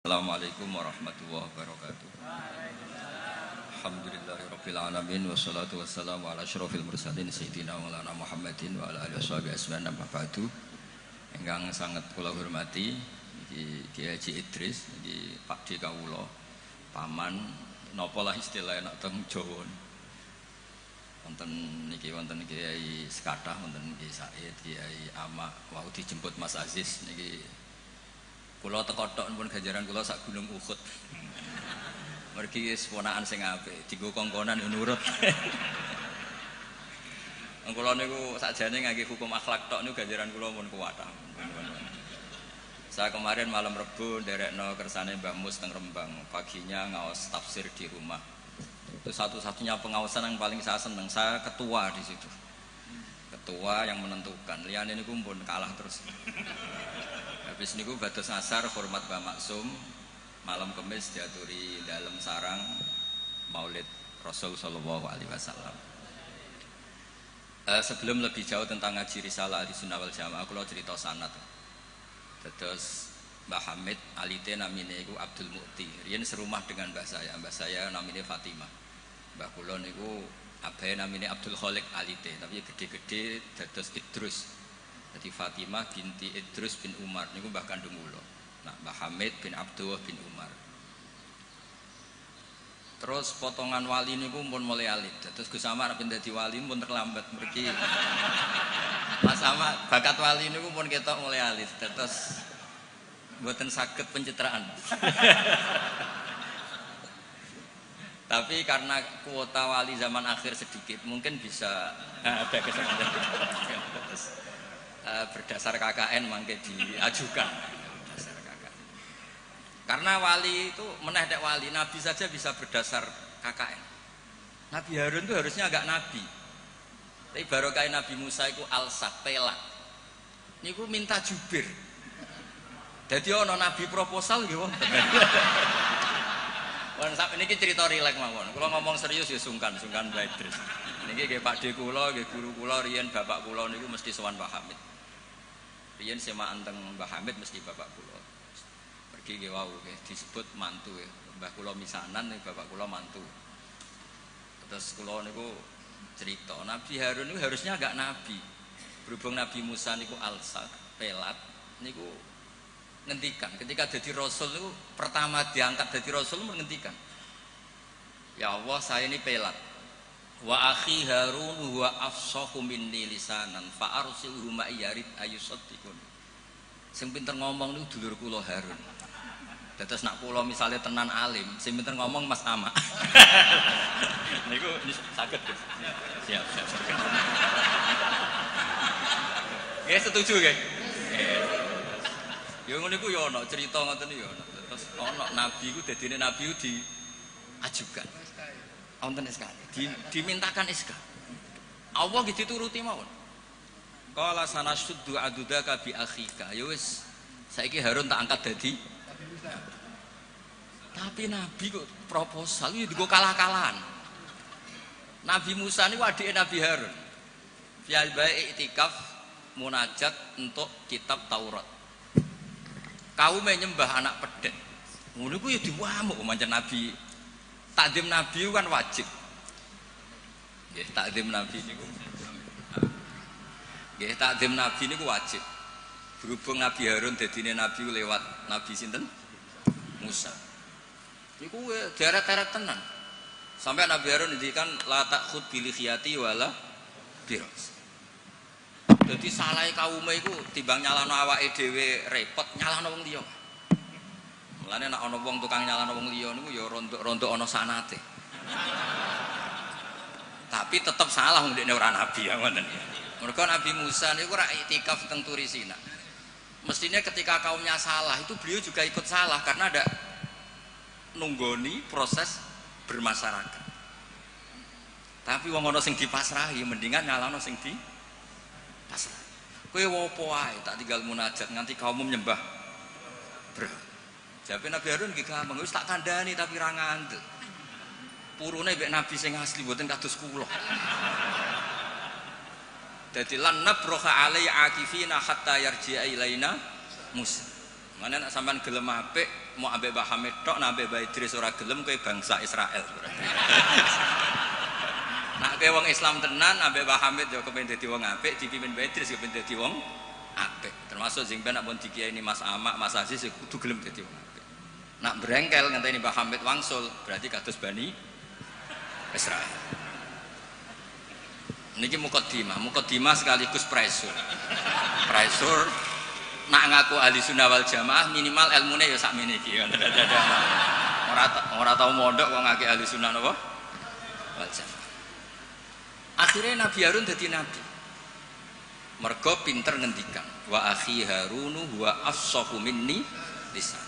Assalamualaikum warahmatullahi wabarakatuh. Alhamdulillahirabbil alamin wassalatu wassalamu ala asyrofil mursalin sayyidina Maulana Muhammadin wa ala alihi washabihi ajmain amma ba'du. Ingkang sangat kula hormati iki Kiai Haji Idris iki Pakde kawula paman napa lah istilahnya nek teng Jawa. Wonten niki wonten Kiai Sekathah, wonten Kiai Said, Kiai Ama wau dijemput Mas Aziz niki. Kula teko tok pun ganjaran kula sak gunung Uhud. Mergi wis ponakan sing apik, dienggo kongkonan yo nurut. Kula niku sakjane ngangge hukum akhlak tok niku ganjaran kula pun kuwat. Saya kemarin malam Rebo nderekno kersane Mbah Mus teng Rembang, paginya ngaos tafsir di rumah. Itu satu-satunya pengawasan yang paling saya seneng, saya ketua di situ. Ketua yang menentukan, liyane niku pun kalah terus. Habis niku bados ngasar hormat Mbah Maksum, malam Kamis diaturi dalam sarang Maulid Rasul sallallahu alaihi wasallam. Sebelum lebih jauh tentang ngaji risalah Ahlussunnah wal Jamaah, kula cerita sanad. Terus Mbah Hamid alite namine iku Abdul Mukti. Riyen serumah dengan mbah saya. Mbah saya namine Fatimah. Mbah kula niku abahe namine Abdul Khaliq alite, tapi gede-gede dados Idrus. Jadi Fatimah binti Idrus bin Umar niku mbah kandung kula. Nah, Mbah Hamid bin Abdullah bin Umar. Terus potongan wali niku pun mulai alit. Terus Gus Samar pindah dadi wali pun terlambat mergi. Mas Ahmad bakat wali niku pun ketok mulai alit. Terus mboten saged pencitraan. Tapi karena kuota wali zaman akhir sedikit, mungkin bisa ada kesempatan. Berdasar KKN mangke diajukan. Berdasar KKN. Karena wali itu menedek wali, nabi saja bisa berdasar KKN. Nabi Harun itu harusnya agak nabi. Tapi barokah Nabi Musa itu alsaq pelak. Niku minta jubir. Jadi ono nabi proposal nggih wonten. Wong sak niki cerita rileks mawon. Kula ngomong serius ya sungkan Mbah Idris. Niki nggih Pakde kula, nggih guru kula riyen bapak kula niku mesti sowan Mbah Hamid. Riyen semaan teng Mbah Hamid mesti bapak kula. Pergi nggih wau nggih disebut mantu ya. Mbah kula misanan nih bapak kula mantu. Terus kula niku cerita Nabi Harun niku harusnya agak nabi. Berhubung Nabi Musa niku alsaq, pelat niku ngendikan ketika jadi rasul niku pertama diangkat jadi rasul menghentikan. Ya Allah, saya ini pelat. Wa akhi Harun huwa afsahu minni lisanan fa arsilhu ma yarid ayusaddiqun. Sing pinter ngomong niku dulur kula Harun. Dados nak kula misale tenan alim, sing pinter ngomong Mas Ama. Niku saged, Gus. Siap. Nggih setuju nggih. Ya ngono iku ya ana cerita ngoten iki ya ana. Terus ana nabi iku dadine nabi iku diajukan. Wonten SK. Dimintakan SK. Allah nggih dituruti mawon. Qala sanasuddu adudaka bi akhika. Ya wis saiki Harun tak angkat dadi Nabi Musa. Tapi nabi kok proposal iki digo kalah-kalahan. Nabi Musa niku adike Nabi Harun. Fi bae iktikaf munajat untuk kitab Taurat. Kaum menyembah anak pedhet. Ngono ku ya diwamuk pancen nabi. Takdim nabi kan wajib. Nggih, takdim nabi niku. Nggih, takdim nabi niku wajib. Berhubung Nabi Harun dadine nabi lewat nabi sinten? Musa. Niku deret-deret tenan. Sampai Nabi Harun ngendikan la takhud bil khiyati wala biras. Jadi salah kaum iku timbang nyalano awake dhewe repot, nyalano wong liya. Mulane nek ana wong tukang nyalano wong liya niku ya rontok ana sanate. Tapi tetep salah wong dekne ora nabi ya ngoten. Mergo Nabi Musa niku ora iktikaf teng Turi Sina. Mestinya ketika kaumnya salah itu beliau juga ikut salah karena ada nunggoni proses bermasyarakat. Tapi wong ana sing dipasrahi mendingan nyalano sing di pasrah. Kowe opo wae tak tinggal munajat nganti kaum nyembah berhala. Jawabe Nabi Harun nggih gampang, wis tak kandhani tapi ra ngandel. Purune mek nabi sing asli mboten kados kula. Dadi lan nabroha alai akifina hatta yarji'a ilaina Musa. Mana nak sampean gelem apik mau ambek Mbah Hamid tok, nak ambek Mbah Idris ora gelem kowe bangsa Israel. Nak kowe wong Islam tenan ambek Mbah Hamid yo kepen dadi wong apik, dipimpin Mbah Idris kepen dadi wong apik. Termasuk sing ben nak pun dikiai ini Mas Amak, Mas Aziz kudu gelem dadi wong apik. Nak brengkel ngenteni Mbah Hamid wangsul, berarti kados Bani Israel. Niki mukadimah sekaligus pressure. Pressure nak ngaku ahli sunnah wal jamaah minimal ilmune ya sakmene iki. Ora tau mondok kok ngake ahli sunnah napa? Wal jamaah. Akhirnya Nabi Harun dadi nabi. Mergo pinter ngendikan, wa akhi Harunu wa afsahu minni lisan.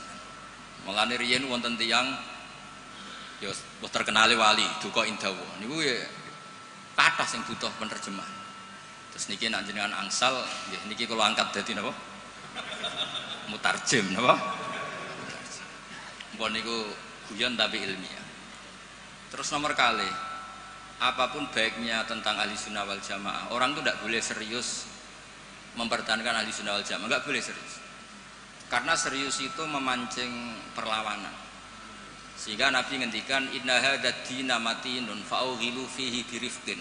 Mulane riyen wonten tiyang ya terkenale wali duka indawa. Niku ya kathah sing butuh penerjemah. Terus niki nek jenengan angsal nggih niki kula angkat dadi napa? Mutarjem napa? Mpun niku guyon tapi ilmiah. Terus nomor kali, apapun baiknya tentang ahli sunnah wal jamaah, orang itu tidak boleh serius mempertahankan ahli sunnah wal jamaah, nggak boleh serius. Karena serius itu memancing perlawanan. Sehingga Nabi ngendikan inna hadzal dina matinun fa'ughilu fihi birifqin.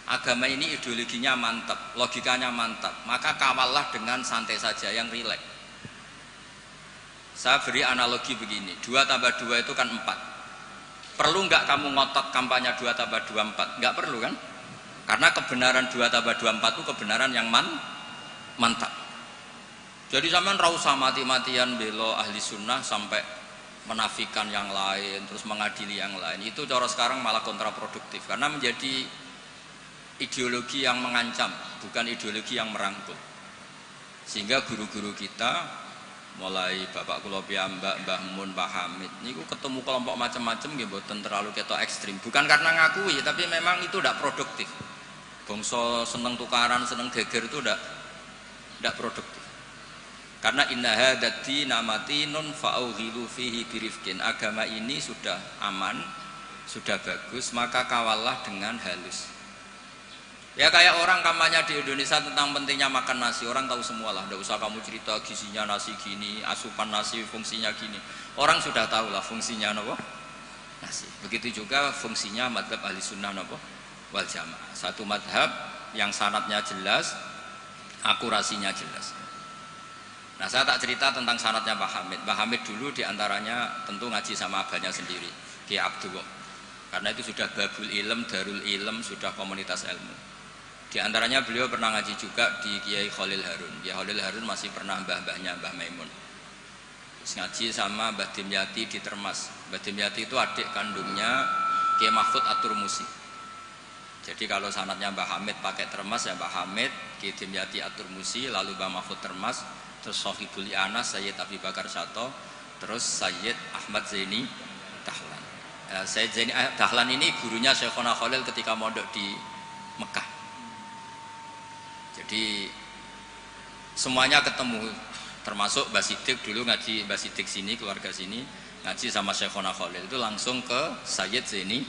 Agama ini ideologinya mantap, logikanya mantap, maka kawallah dengan santai saja, yang rileks. Saya beri analogi begini, 2 tambah 2 itu kan 4. Perlu nggak kamu ngotot kampanye 2 tambah 2 4? Nggak perlu kan? Karena kebenaran 2 tambah 2 4 itu kebenaran yang mantap. Jadi sampean ra usah mati-matian belo ahli sunnah sampai menafikan yang lain, terus mengadili yang lain. Itu cara sekarang malah kontraproduktif, karena menjadi ideologi yang mengancam, bukan ideologi yang merangkul. Sehingga guru-guru kita, mulai Bapak kula piyambak, Mbah Mun, Mbah Hamid, niku ketemu kelompok macam-macam nggih mboten terlalu ketok ekstrim. Bukan karena ngakui, tapi memang itu tidak produktif. Bangsa seneng tukaran, seneng geger itu tidak produktif. Karena inna hadzal dina matinun fa'ughilu fihi birifqin. Agama ini sudah aman, sudah bagus, maka kawallah dengan halus. Ya kayak orang kampanye di Indonesia tentang pentingnya makan nasi, orang tahu semua lah, tidak usah kamu cerita gizinya nasi gini, asupan nasi fungsinya gini. Orang sudah tahu lah fungsinya apa? Nasi. Begitu juga fungsinya madhab ahli sunnah apa? Wal jamaah. Satu madhab yang sanadnya jelas, akurasinya jelas. Nah saya tak cerita tentang sanadnya Mbah Hamid. Mbah Hamid dulu diantaranya tentu ngaji sama abahnya sendiri, Kiai Abdullah. Karena itu sudah babul ilm, darul ilm, sudah komunitas ilmu. Di antaranya beliau pernah ngaji juga di Kiai Khalil Harun. Kiai Khalil Harun masih pernah mbah-mbahnya Mbah Maimun. Terus ngaji sama Mbah Dimyati di Termas. Mbah Dimyati itu adik kandungnya Kiai Mahfud At-Turmusi. Jadi kalau sanadnya Mbah Hamid pakai Termas ya Mbah Hamid, Kiai Dimyati At-Turmusi, lalu Mbah Mahfud Termas, terus Sohibul Anas Sayyid Abi Bakar Sato, terus Sayyid Ahmad Zaini Dahlan. Sayyid Zaini Dahlan ini gurunya Syekhona Khalil ketika mondok di Mekah. Jadi semuanya ketemu, termasuk Mbah Siddiq dulu ngaji, Mbah Siddiq sini, keluarga sini ngaji sama Syekhona Khalil, itu langsung ke Sayyid Zaini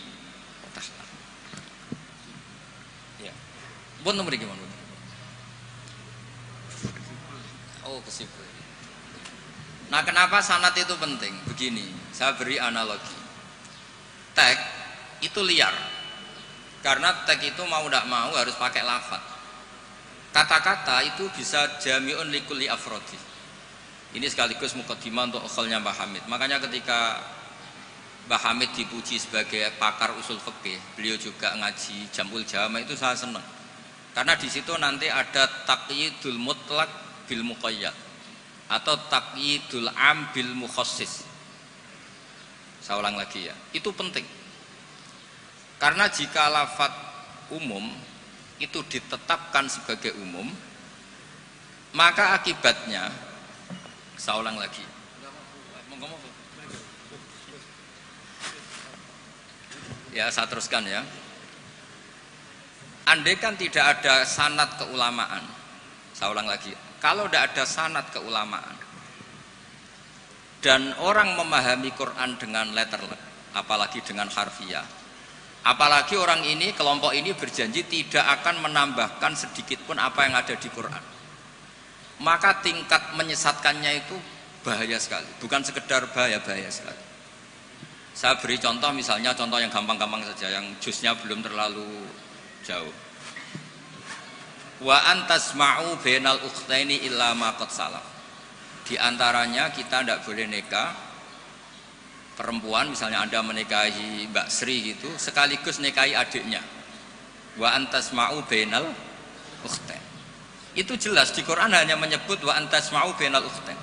Dahlan. Ya. Pun nomor gimana? Oh, kesimpulan. Nah, kenapa sanad itu penting? Begini, saya beri analogi. Tag itu liar. Karena tag itu mau tidak mau harus pakai lafaz. Kata-kata itu bisa jami'un likulli afrodi. Ini sekaligus mukaddimah untuk ukholnya Mbah Hamid. Makanya ketika Mbah Hamid dipuji sebagai pakar usul fikih, beliau juga ngaji Jamul Jama, itu saya senang. Karena di situ nanti ada taqyidul mutlak bil muqayyad atau taqyidul am bil mukhassis. Saya ulang lagi ya, itu penting. Karena jika lafaz umum itu ditetapkan sebagai umum, maka akibatnya, saya ulang lagi. Ya, saya teruskan ya. Andai kan tidak ada sanad keulamaan, saya ulang lagi. Kalau tidak ada sanad keulamaan dan orang memahami Quran dengan letterlet, apalagi dengan harfiah, apalagi orang ini, kelompok ini berjanji tidak akan menambahkan sedikit pun apa yang ada di Quran, maka tingkat menyesatkannya itu bahaya sekali. Bukan sekedar bahaya sekali. Saya beri contoh, misalnya contoh yang gampang-gampang saja, yang jusnya belum terlalu jauh. Wa antasma'u bainal ukhtaini illa ma qad salaf. Di antaranya kita tidak boleh nikah perempuan, misalnya Anda menikahi Mbak Sri gitu, sekaligus nikahi adiknya. Wa antasma'u bainal ukhtain. Itu jelas di Quran hanya menyebut wa antasma'u bainal ukhtain.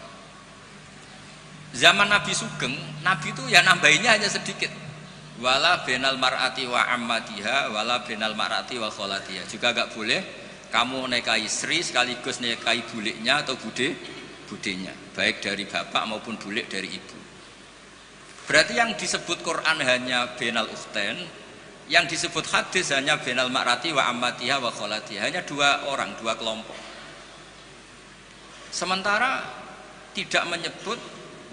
Zaman Nabi Sugeng, Nabi itu ya nambahinnya hanya sedikit. Wala bainal mar'ati wa ammatiha wala bainal mar'ati wa kholatiha. Juga enggak boleh kamu nikahi Sri sekaligus nikahi buliknya atau budenya, baik dari bapak maupun bulik dari ibu. Berarti yang disebut Quran hanya bainal ukhtain, yang disebut hadis hanya bainal mar'ati wa ammatiha wa kholatiha, hanya dua orang, dua kelompok. Sementara tidak menyebut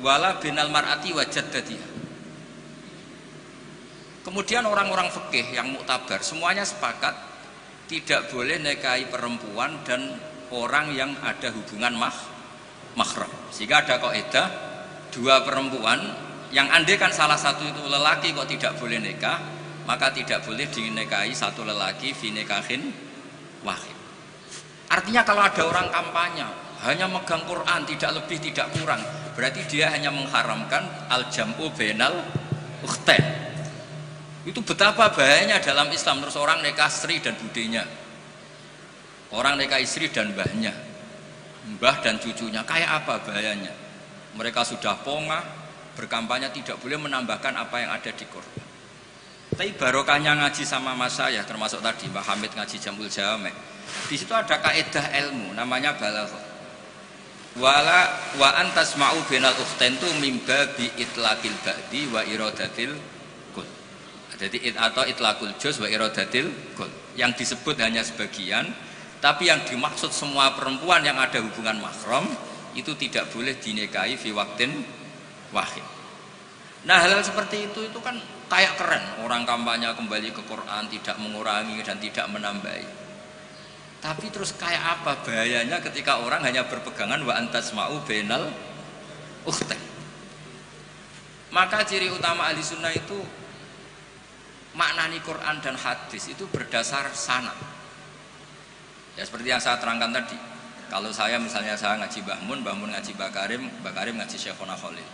wala bainal mar'ati wa jaddatiha. Kemudian orang-orang fikih yang muktabar semuanya sepakat tidak boleh nikahi perempuan dan orang yang ada hubungan mahram. Sehingga ada kaidah dua perempuan yang andai kan salah satu itu lelaki kok tidak boleh nikah, maka tidak boleh dinikahi satu lelaki fi nikahin wahid. Artinya kalau ada orang kampanye hanya megang Quran tidak lebih tidak kurang, berarti dia hanya mengharamkan al-jam'u bainal ukhtain. Itu betapa bahayanya dalam Islam. Terus orang nikah Sri dan budenya, orang nikah istri dan mbahnya, mbah dan cucunya, kayak apa bahayanya. Mereka sudah pongah berkampanye tidak boleh menambahkan apa yang ada di Quran. Tapi barokahnya ngaji sama mas saya, termasuk tadi Mbak Hamid ngaji Jamul Jame, di situ ada kaidah ilmu namanya balaghah. Wala wa antasma'u bainal ukhtain tu mimba bi itlaqil ba'di wa iradatil kul. Jadi atau itlaqul juz wa iradatil kul. Yang disebut hanya sebagian, tapi yang dimaksud semua perempuan yang ada hubungan mahram itu tidak boleh dinikahi fi waqtin wahid. Nah, hal seperti itu kan kayak keren. Orang kampanye kembali ke Quran, tidak mengurangi dan tidak menambahi. Tapi terus kayak apa bahayanya ketika orang hanya berpegangan wa antasma'u bainal ukhtain. Maka ciri utama ahli sunnah itu maknani Quran dan hadis itu berdasar sanad. Ya seperti yang saya terangkan tadi. Kalau saya misalnya saya ngaji Mbah Mun ngaji Mbah Karim ngaji Syekhona Khalil,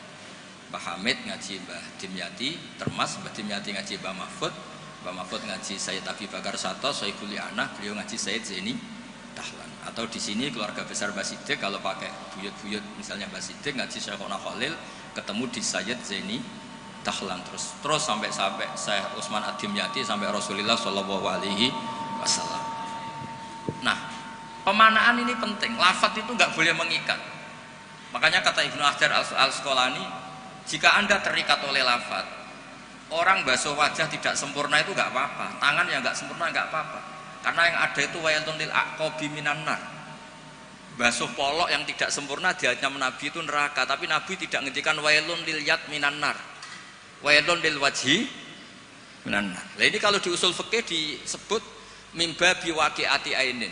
Mbah Hamid ngaji Mbah Dimyati, Termas Mbah Dimyati ngaji Mbah Mahfud, Mbah Mahfud ngaji Sayyid Abi Bakar Sato, Sohibul Li'anah, beliau ngaji Sayyid Zaini Dahlan. Atau di sini keluarga besar Mbah Siddiq, kalau pakai buyut-buyut misalnya Mbah Siddiq ngaji Syekhona Khalil, ketemu di Sayyid Zaini Dahlan, terus sampai Syekh Utsman Ad-Dimyati sampai Rasulullah Shallallahu Alaihi Wasallam. Nah, pemanaan ini penting. Lafadz itu nggak boleh mengikat. Makanya kata Ibnu Hajar Al-Asqalani, jika Anda terikat oleh lafadz, orang basuh wajah tidak sempurna itu nggak apa-apa, tangan yang nggak sempurna nggak apa-apa, karena yang ada itu wailun lil aqabi minan nar. Basuh polok yang tidak sempurna di ayatnya Nabi itu neraka, tapi Nabi tidak ngendikan wailun lil yad minan nar, wailun lil wajhi minan nar. Nah, ini kalau di usul fikih disebut mimba biwaqi'ati ainin,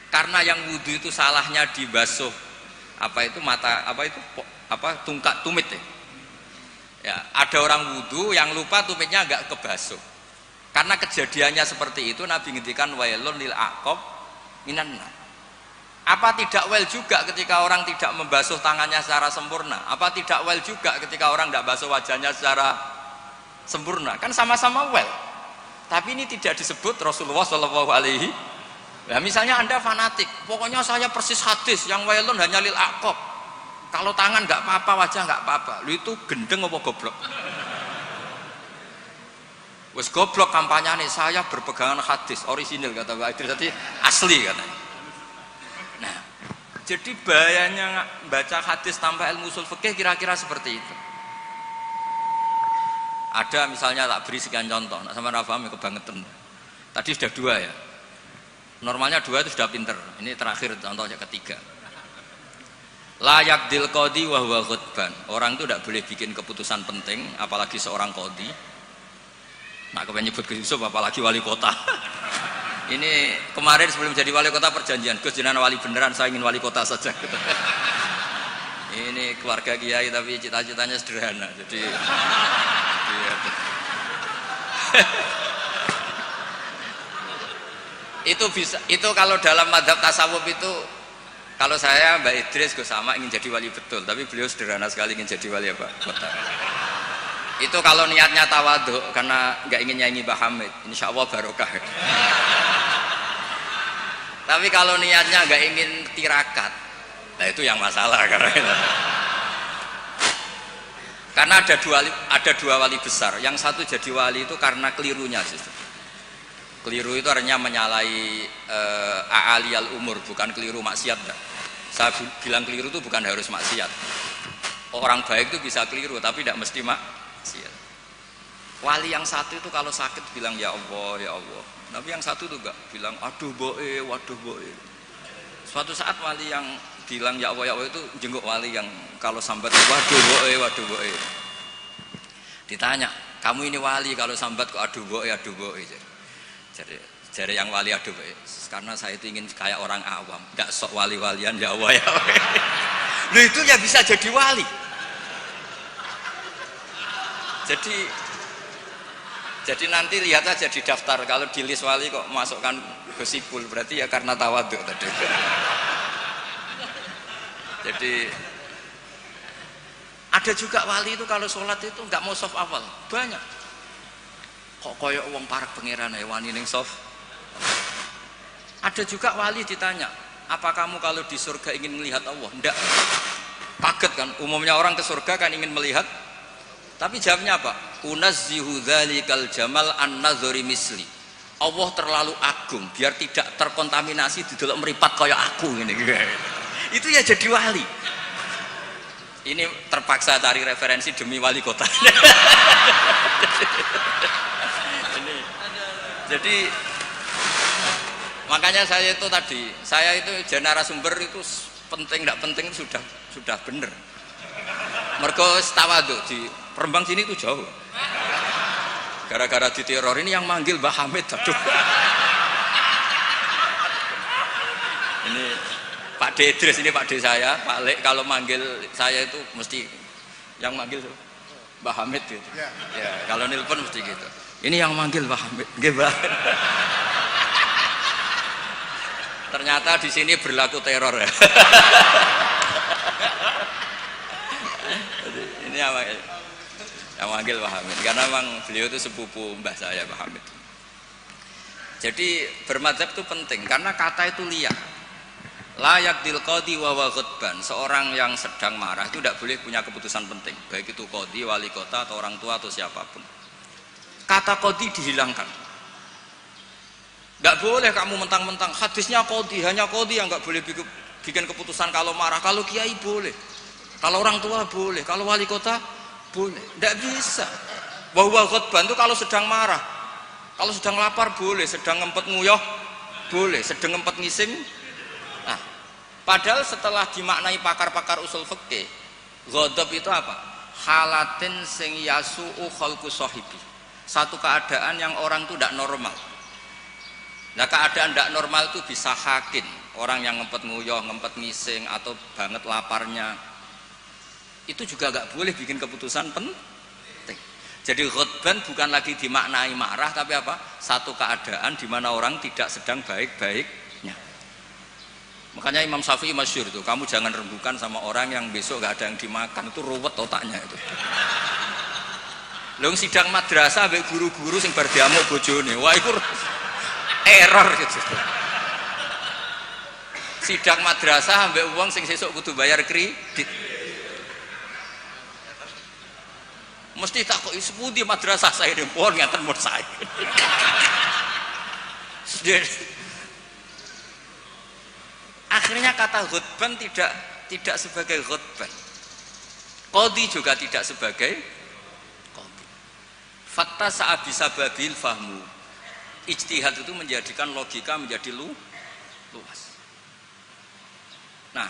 karena yang wudu itu salahnya dibasuh tungkat tumit ya. Ya, ada orang wudu yang lupa tumitnya enggak kebasuh. Karena kejadiannya seperti itu Nabi ngendikan wailun lil aqab minan nar. Apa tidak well juga ketika orang tidak membasuh tangannya secara sempurna? Apa tidak well juga ketika orang tidak basuh wajahnya secara sempurna? Kan sama-sama well. Tapi ini tidak disebut Rasulullah Shallallahu Alaihi. Nah, misalnya Anda fanatik, pokoknya saya persis hadis yang wailun hanya lil aqab. Kalau tangan nggak apa-apa, wajah nggak apa-apa. Lu itu gendeng apa goblok? Wes goblok kampanyane, saya berpegangan hadis orisinil kata Pak Idris, tadi asli katanya. Nah, jadi bahayanya baca hadis tanpa ilmu usul fikih kira-kira seperti itu. Ada misalnya tak beri sekian contoh, nak sama Rafahmi kebangetan. Tadi sudah dua ya. Normalnya dua itu sudah pinter. Ini terakhir contohnya ketiga. Layak dil qadi wa huwa ghutban. Orang itu tidak boleh bikin keputusan penting, apalagi seorang qadi. Nah, kepengen nyebut ke Yusuf apalagi wali kota. Ini kemarin sebelum jadi wali kota perjanjian, Gus jenengan wali beneran, saya ingin wali kota saja. Ini keluarga kiai tapi cita-citanya sederhana. Jadi itu bisa, itu kalau dalam madzhab tasawuf itu, kalau saya Mbak Idris Gus sama ingin jadi wali betul, tapi beliau sederhana sekali ingin jadi wali apa? Kota. Itu kalau niatnya tawadhu karena nggak ingin nyanyi Mbah Hamid, insya Allah barokah. Tapi kalau niatnya nggak ingin tirakat, nah itu yang masalah karena ada dua wali besar. Yang satu jadi wali itu karena kelirunya, sistem. Keliru itu artinya menyalahi a'aliyal umur, bukan keliru maksiat. Saya bilang keliru itu bukan harus maksiat. Orang baik itu bisa keliru, tapi tidak mesti maksiat. Wali yang satu itu kalau sakit bilang ya Allah, ya Allah. Tapi yang satu itu enggak, bilang aduh boe, waduh boe. Suatu saat wali yang bilang ya Allah itu jenguk wali yang kalau sambat waduh boe, waduh boe. Ditanya, kamu ini wali kalau sambat kok aduh boe, aduh boe. Jadi yang wali aduh boe. Karena saya itu ingin kayak orang awam, enggak sok wali-walian ya Allah ya. Loh itu ya bisa jadi wali. Jadi nanti lihat aja di daftar, kalau di list wali kok masukkan Gusipul, berarti ya karena tawadhu tadi. Jadi ada juga wali itu kalau sholat itu nggak mau soft awal, banyak. Kok koyok uang parak pangeran ya wani ning soft. Ada juga wali ditanya, apa kamu kalau di surga ingin melihat Allah? Enggak. Kaget kan, umumnya orang ke surga kan ingin melihat. Tapi jawabnya apa? Unazzihu dzalikal jamal an-nazari misli. Allah terlalu agung biar tidak terkontaminasi didelok meripat kaya aku ngene. Itu ya jadi wali. Ini terpaksa cari referensi demi wali kota. Jadi makanya saya itu tadi, saya itu narasumber itu penting enggak penting sudah bener. Mergo tawadhu di Rembang sini itu jauh. Gara-gara diteror ini yang manggil Mbah Hamid. Aduh. Ini Pak D Idris, ini Pak D saya, Pak Lek kalau manggil saya itu mesti yang manggil Mbah Hamid gitu. Ya, kalau nelpon mesti gitu. Ini yang manggil Mbah Hamid. Nggih, Mbah. Ternyata di sini berlaku teror ya. Ini apa? Yang manggil Mbah Hamid karena memang beliau itu sepupu mbah saya Mbah Hamid. Jadi bermadzhab itu penting karena kata itu liar. Layak dil qadi wa ghadban. Seorang yang sedang marah itu tidak boleh punya keputusan penting, baik itu qadi, wali kota atau orang tua atau siapapun. Kata qadi dihilangkan. Tidak boleh kamu mentang-mentang hadisnya qadi, hanya qadi yang nggak boleh bikin keputusan kalau marah. Kalau kiai boleh, kalau orang tua boleh, kalau wali kota boleh. Tidak bisa. Bahwa ghadban itu kalau sedang marah, kalau sedang lapar boleh, sedang ngempet nguyah boleh, sedang ngempet ngising. Nah, padahal setelah dimaknai pakar-pakar usul fikih, ghadab itu apa? Halatin sing yasu'u khalqu sahibi. Satu keadaan yang orang itu tidak normal. Nah, keadaan tidak normal itu bisa hakin, orang yang ngempet nguyah, ngempet ngising atau banget laparnya. Itu juga nggak boleh bikin keputusan penting. Jadi ghadban bukan lagi dimaknai marah, tapi apa? Satu keadaan di mana orang tidak sedang baik-baiknya. Makanya Imam Syafi'i masyhur itu, kamu jangan rembukan sama orang yang besok nggak ada yang dimakan, itu ruwet otaknya itu. Lung sidang madrasah ambek guru-guru sing bar diamuk bojone, wah itu error gitu. Sidang madrasah ambek uang sing sesuk kudu bayar kredit. Mesti tak kok sepundi madrasah saya ini pun ngaten mun saya. Akhirnya kata ghadban tidak sebagai ghadban. Qadhi juga tidak sebagai qadhi. Fatta sa'abisa babil fahmu. Ijtihad itu menjadikan logika menjadi luas. Nah,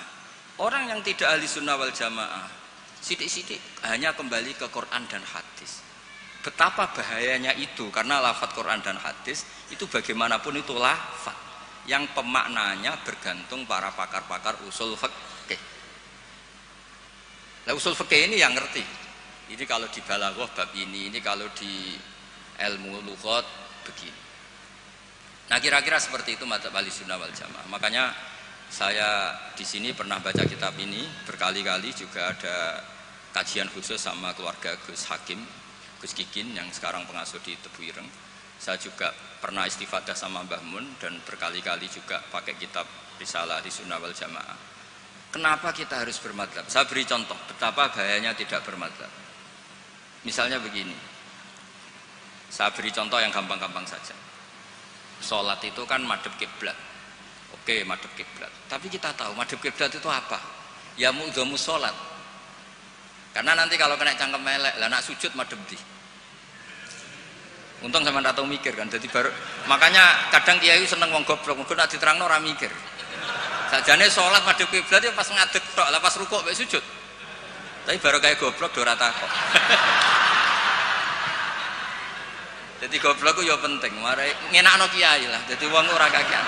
orang yang tidak ahli sunnah wal jamaah sidik-sidik hanya kembali ke Quran dan hadis. Betapa bahayanya itu, karena lafadz Quran dan hadis itu bagaimanapun itu lafadz yang pemaknanya bergantung para pakar-pakar usul fikih. Lah usul fikih ini yang ngerti. Ini kalau di balaghah bab ini kalau di ilmu lughat begini. Nah kira-kira seperti itu madzhab Ahlussunnah wal Jamaah. Makanya saya di sini pernah baca kitab ini berkali-kali, juga ada kajian khusus sama keluarga Gus Hakim, Gus Kikin yang sekarang pengasuh di Tebu Ireng. Saya juga pernah istifadah sama Mbah Mun dan berkali-kali juga pakai kitab Risalah Ahlussunnah wal Jamaah. Kenapa kita harus bermadzhab? Saya beri contoh betapa bahayanya tidak bermadzhab. Misalnya begini, saya beri contoh yang gampang-gampang saja. Sholat itu kan madhep kiblat. Oke, madhep kiblat. Tapi kita tahu madhep kiblat itu apa? Ya mu'dhamu sholat. Karena nanti kalau kena cangkem melek, lah nak sujud madhep di. Untung sama ndak tau mikir kan. Jadi baru makanya kadang kiai seneng wong goblok, mungkin nak diterangno ora mikir. Sakjane sholat madhep kiblat ya pas ngadeg tok, lah pas rukuk mek sujud. Tapi baru kayak goblok do ora takok. Jadi goblok ku ya penting, mari ngenakno kiai lah. Jadi wong ora kakean.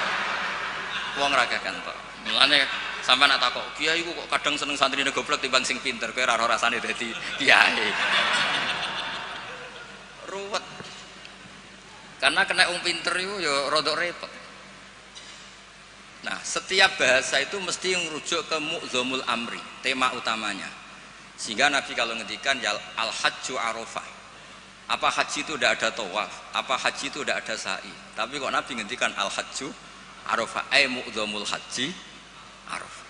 Wong ora kakean tok. Mulane sampean nak takok, kiai ku kok kadang seneng santrine goblok timbang sing pinter, kowe ora rasane dadi kiai. Ruwet. Karena kena wong pinter iku ya rada repot. Nah, setiap bahasa itu mesti merujuk ke mu'dhamul amri, tema utamanya. Sehingga Nabi kalau ngendikan ya al-hajju arafah. Apa haji itu tidak ada tawaf, apa haji itu tidak ada sa'i. Tapi kok Nabi ngendikan al-hajju arafah, ay mu'dhamul haji arafah.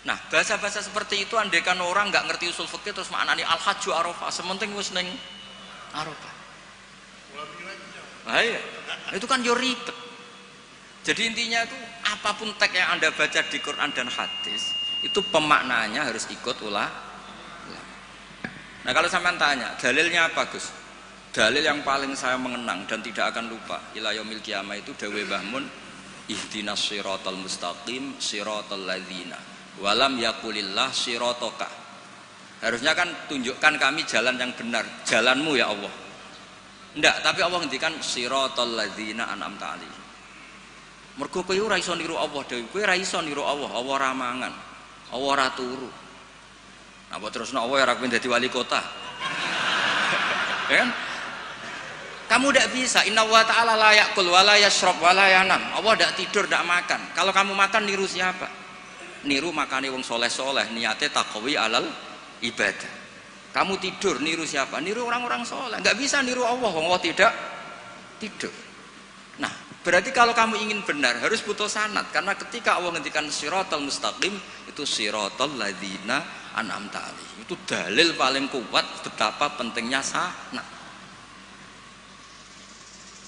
Nah, bahasa-bahasa seperti itu andaikan orang nggak ngerti usul fikih terus maknanya al-hajju arafah, sementing wis ning arafah. Nah, iya. Itu kan yo ribet. Jadi intinya itu apapun teks yang Anda baca di Quran dan hadis itu pemaknaannya harus ikut ulama. Nah kalau sampean tanya dalilnya apa Gus? Dalil yang paling saya mengenang dan tidak akan lupa ila yaumil qiyamah itu dawuh Mbah Mun, ihdinas siratal mustaqim siratal ladzina walam yaqulillah sirataka. Harusnya kan tunjukkan kami jalan yang benar, jalanmu ya Allah. Enggak, tapi Allah ngendikan siratal ladzina an'amta alaihim. Mergo kowe ora iso niru Allah dhewe, kowe ora iso niru Allah, Allah ora mangan, Allah ora turu. Nah, buat terus Allah ora pengen dadi wali kota. Ya kan? Kamu tidak bisa. Inna wa ta'ala la ya'kul wa la yashrab wa la yanam. Allah tidak tidur, tidak makan. Kalau kamu makan niru siapa? Niru makane wong soleh-soleh, niate taqwi alal ibadah. Kamu tidur niru siapa? Niru orang-orang soleh. Enggak bisa niru Allah, Allah tidak tidur. Nah, berarti kalau kamu ingin benar harus butuh sanad, karena ketika Allah ngendikan siratal mustaqim itu siratal ladzina an'amta alaihim. Itu dalil paling kuat betapa pentingnya sanad.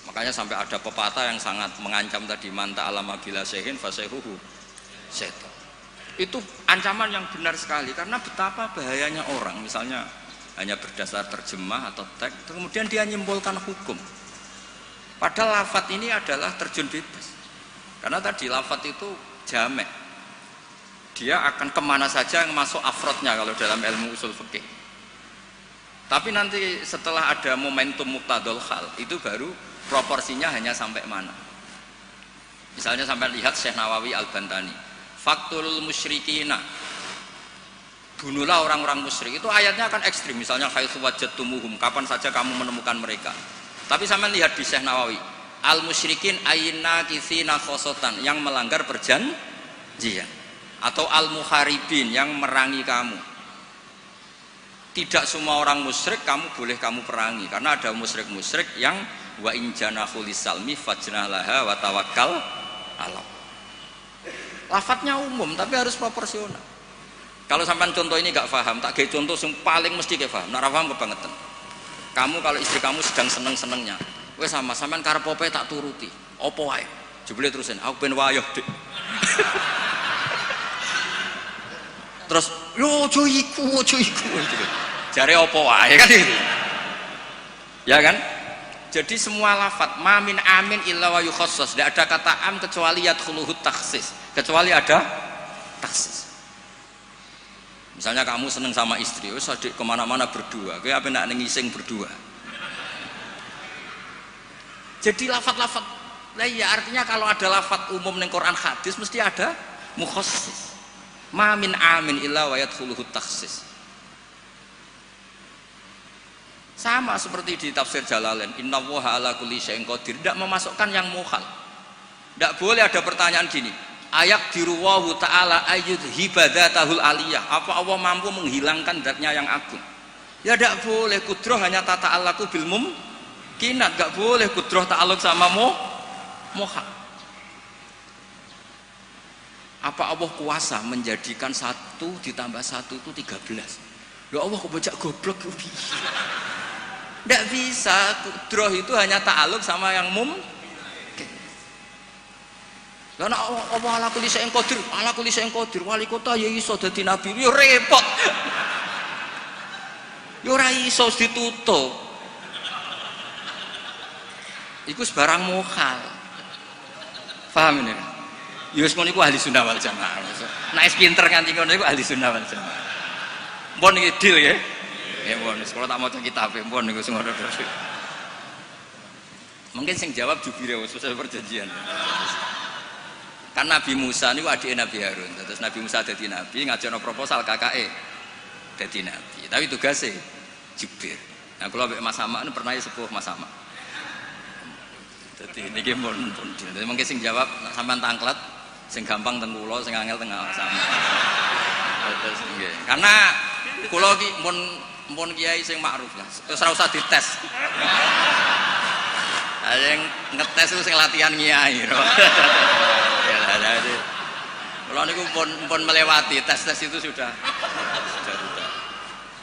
Makanya sampai ada pepatah yang sangat mengancam tadi, manta alama bila sehin fasehuhu setan. Itu ancaman yang benar sekali, karena betapa bahayanya orang misalnya hanya berdasar terjemah atau teks kemudian dia nyimpulkan hukum. Padahal lafadz ini adalah terjun bebas. Karena tadi lafadz itu jamek. Dia akan kemana saja yang masuk afrodnya kalau dalam ilmu usul fikih. Tapi nanti setelah ada momentum muqtadul hal, itu baru proporsinya hanya sampai mana. Misalnya sampai lihat Syekh Nawawi Al-Bantani, faktul musyrikina, bunuhlah orang-orang musyrik. Itu ayatnya akan ekstrim. Misalnya haitsu wajadtumuhum, kapan saja kamu menemukan mereka. Tapi sampai lihat di Syekh Nawawi, al-musyrikin ayna kitsina khosotan, yang melanggar perjanjian, atau al-muharibin, yang merangi kamu. Tidak semua orang musyrik boleh kamu perangi, karena ada musyrik-musyrik yang wa in janahu lisalmi fajnah laha wa tawakkal Allah. Lafadznya umum tapi harus proporsional. Kalau sampean contoh ini gak paham, tak kayak contoh yang paling mesti kayak paham. Nak paham kebangetan. Kamu kalau istri kamu sedang seneng-senengnya, wes sama sampean karep opo tak turuti. Opo wae? Jebule terusin, aku ben wayoh, Dik. Terus, yo ojo iku. Jare opo wae kan gitu. Ya kan? Jadi semua lafadz mamin amin illa wa yukhassas, tidak ada kata am kecuali yadkhuluhu takhsis, kecuali ada takhsis. Misalnya kamu seneng sama istri, wis adik kemana-mana berdua, kowe apa nak ngising berdua. Jadi lafadz-lafadz, lah ya artinya kalau ada lafadz umum ning Quran hadis mesti ada mukhassis. Ma min amin illa wa yadkhuluhu takhsis. Sama seperti di tafsir Jalalain, innallaha ala kulli syai'in qadir, tidak memasukkan yang mukhal. Tidak boleh ada pertanyaan gini, ayak diruwahu ta'ala ayyud hibadatahul aliyah, apa Allah mampu menghilangkan zatnya yang agung? Ya tidak boleh. Kudroh hanya tata alaku bil mumkinat, tidak boleh kudroh ta'aluk sama mukhal. Apa Allah kuasa menjadikan 1 ditambah 1 itu 13? Ya Allah kok bocah goblok. Tidak bisa. Kudroh itu hanya ta'aluk sama yang mungkin. Karena Allah ala kulli syai'in qadir, ala kulli syai'in qadir, wali kota ya iso dadi nabi, ya repot. Ya ora iso ditutup. Iku sebarang mukhal. Paham ini? Yus ngono iku ahli sunnah wal jamaah. Nek wis pinter nganti ngono iku ahli sunnah wal jamaah. Mpun iki deal ya. Ya mpun, sekolah tak maca kitab mpun niku sing ngono terus. Mungkin sing jawab jubire wis selesai perjanjian. Kan Nabi Musa niku adike Nabi Harun. Terus Nabi Musa dadi nabi, ngajono proposal kakake dadi nabi. Tapi tugasnya jubir. Nah, kula mbek Mas Sama pernah sepuh Mas Sama. Dadi niki mpun. Dadi mungkin sing jawab sampean tangklet. Sing gampang teng kula, sing angel teng sama. Terus nggih. Karena kula ki mpun kiai sing makruf lah. Terus ora usah dites. Yang ngetes itu sing latihan kiai. Ya jadi kula niku pun melewati tes-tes itu sudah.